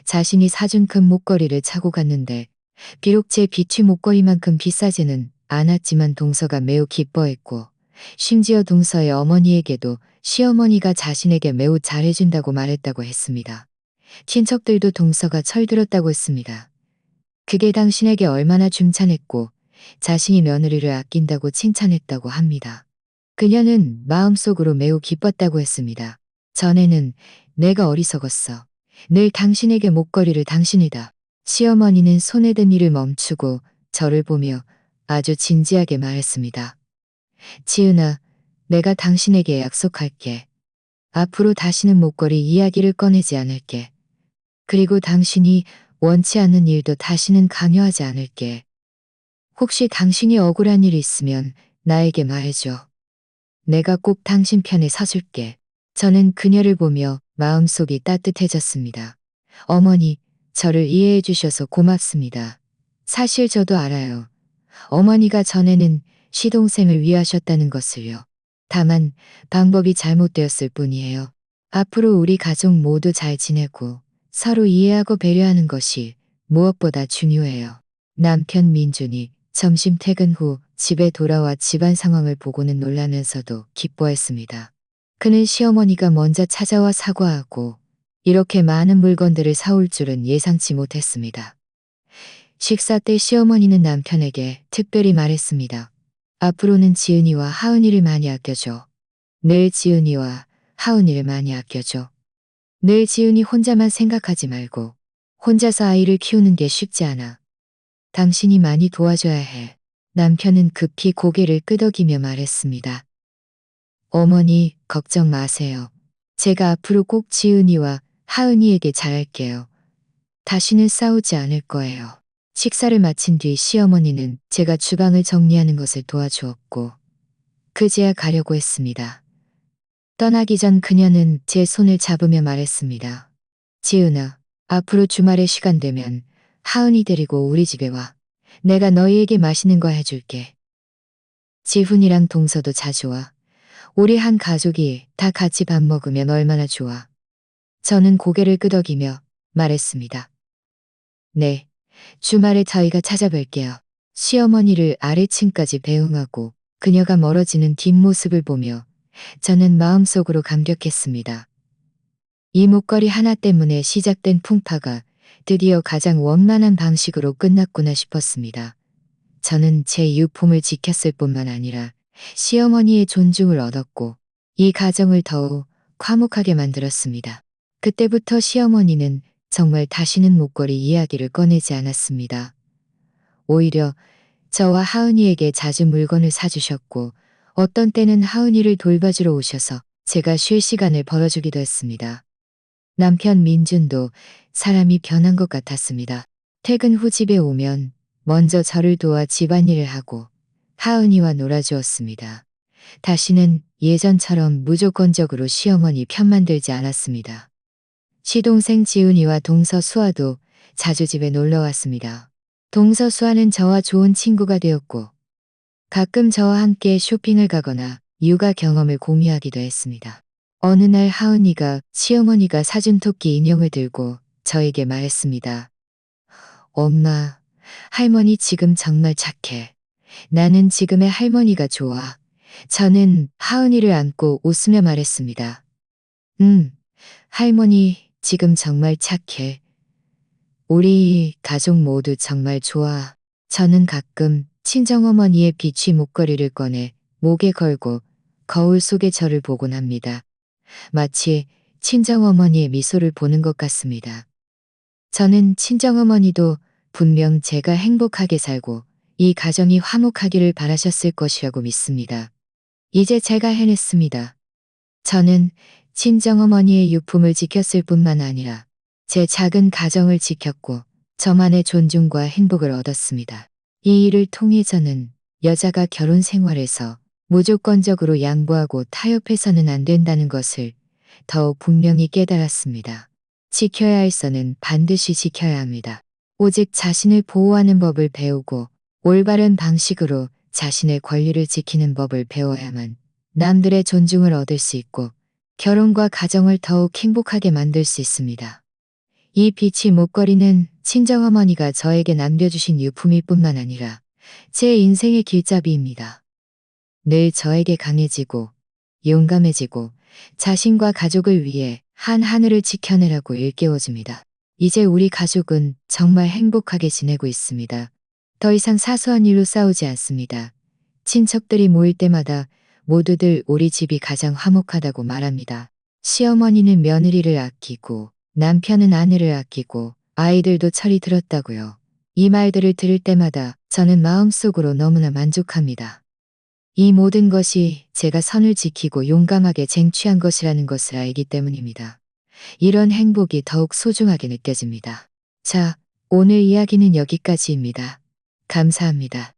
자신이 사준 금 목걸이를 차고 갔는데 비록 제 비취 목걸이만큼 비싸지는 않았지만 동서가 매우 기뻐했고 심지어 동서의 어머니에게도 시어머니가 자신에게 매우 잘해준다고 말했다고 했습니다. 친척들도 동서가 철들었다고 했습니다. 그게 당신에게 얼마나 줌찬했고 자신이 며느리를 아낀다고 칭찬했다고 합니다. 그녀는 마음속으로 매우 기뻤다고 했습니다. 전에는 내가 어리석었어. 늘 당신에게 목걸이를 당신이다. 시어머니는 손에 든 일을 멈추고 저를 보며 아주 진지하게 말했습니다. 지은아, 내가 당신에게 약속할게. 앞으로 다시는 목걸이 이야기를 꺼내지 않을게. 그리고 당신이 원치 않는 일도 다시는 강요하지 않을게. 혹시 당신이 억울한 일이 있으면 나에게 말해줘. 내가 꼭 당신 편에 서줄게. 저는 그녀를 보며 마음속이 따뜻해졌습니다. 어머니, 저를 이해해 주셔서 고맙습니다. 사실 저도 알아요. 어머니가 전에는 시동생을 위하셨다는 것을요. 다만 방법이 잘못되었을 뿐이에요. 앞으로 우리 가족 모두 잘 지내고 서로 이해하고 배려하는 것이 무엇보다 중요해요. 남편 민준이 점심 퇴근 후 집에 돌아와 집안 상황을 보고는 놀라면서도 기뻐했습니다. 그는 시어머니가 먼저 찾아와 사과하고 이렇게 많은 물건들을 사올 줄은 예상치 못했습니다. 식사 때 시어머니는 남편에게 특별히 말했습니다. 앞으로는 지은이와 하은이를 많이 아껴줘. 늘 지은이와 하은이를 많이 아껴줘. 늘 지은이 혼자만 생각하지 말고 혼자서 아이를 키우는 게 쉽지 않아. 당신이 많이 도와줘야 해. 남편은 급히 고개를 끄덕이며 말했습니다. 어머니, 걱정 마세요. 제가 앞으로 꼭 지은이와 하은이에게 잘할게요. 다시는 싸우지 않을 거예요. 식사를 마친 뒤 시어머니는 제가 주방을 정리하는 것을 도와주었고, 그제야 가려고 했습니다. 떠나기 전 그녀는 제 손을 잡으며 말했습니다. 지은아, 앞으로 주말에 시간 되면 하은이 데리고 우리 집에 와. 내가 너희에게 맛있는 거 해줄게. 지훈이랑 동서도 자주 와. 우리 한 가족이 다 같이 밥 먹으면 얼마나 좋아. 저는 고개를 끄덕이며 말했습니다. 네, 주말에 저희가 찾아뵐게요. 시어머니를 아래층까지 배웅하고 그녀가 멀어지는 뒷모습을 보며 저는 마음속으로 감격했습니다. 이 목걸이 하나 때문에 시작된 풍파가 드디어 가장 원만한 방식으로 끝났구나 싶었습니다. 저는 제 유품을 지켰을 뿐만 아니라 시어머니의 존중을 얻었고 이 가정을 더욱 화목하게 만들었습니다. 그때부터 시어머니는 정말 다시는 목걸이 이야기를 꺼내지 않았습니다. 오히려 저와 하은이에게 자주 물건을 사주셨고 어떤 때는 하은이를 돌봐주러 오셔서 제가 쉴 시간을 벌어주기도 했습니다. 남편 민준도 사람이 변한 것 같았습니다. 퇴근 후 집에 오면 먼저 저를 도와 집안일을 하고 하은이와 놀아주었습니다. 다시는 예전처럼 무조건적으로 시어머니 편만 들지 않았습니다. 시동생 지훈이와 동서 수아도 자주 집에 놀러 왔습니다. 동서 수아는 저와 좋은 친구가 되었고 가끔 저와 함께 쇼핑을 가거나 육아 경험을 공유하기도 했습니다. 어느 날 하은이가 시어머니가 사준 토끼 인형을 들고 저에게 말했습니다. 엄마, 할머니 지금 정말 착해. 나는 지금의 할머니가 좋아. 저는 하은이를 안고 웃으며 말했습니다. 할머니 지금 정말 착해. 우리 가족 모두 정말 좋아. 저는 가끔 친정어머니의 비취 목걸이를 꺼내 목에 걸고 거울 속에 저를 보곤 합니다. 마치 친정어머니의 미소를 보는 것 같습니다. 저는 친정어머니도 분명 제가 행복하게 살고 이 가정이 화목하기를 바라셨을 것이라고 믿습니다. 이제 제가 해냈습니다. 저는 친정어머니의 유품을 지켰을 뿐만 아니라 제 작은 가정을 지켰고 저만의 존중과 행복을 얻었습니다. 이 일을 통해 저는 여자가 결혼 생활에서 무조건적으로 양보하고 타협해서는 안 된다는 것을 더욱 분명히 깨달았습니다. 지켜야 할 선은 반드시 지켜야 합니다. 오직 자신을 보호하는 법을 배우고 올바른 방식으로 자신의 권리를 지키는 법을 배워야만 남들의 존중을 얻을 수 있고 결혼과 가정을 더욱 행복하게 만들 수 있습니다. 이 비치 목걸이는 친정어머니가 저에게 남겨주신 유품일 뿐만 아니라 제 인생의 길잡이입니다. 늘 저에게 강해지고 용감해지고 자신과 가족을 위해 한 하늘을 지켜내라고 일깨워줍니다. 이제 우리 가족은 정말 행복하게 지내고 있습니다. 더 이상 사소한 일로 싸우지 않습니다. 친척들이 모일 때마다 모두들 우리 집이 가장 화목하다고 말합니다. 시어머니는 며느리를 아끼고 남편은 아내를 아끼고 아이들도 철이 들었다고요. 이 말들을 들을 때마다 저는 마음속으로 너무나 만족합니다. 이 모든 것이 제가 선을 지키고 용감하게 쟁취한 것이라는 것을 알기 때문입니다. 이런 행복이 더욱 소중하게 느껴집니다. 자, 오늘 이야기는 여기까지입니다. 감사합니다.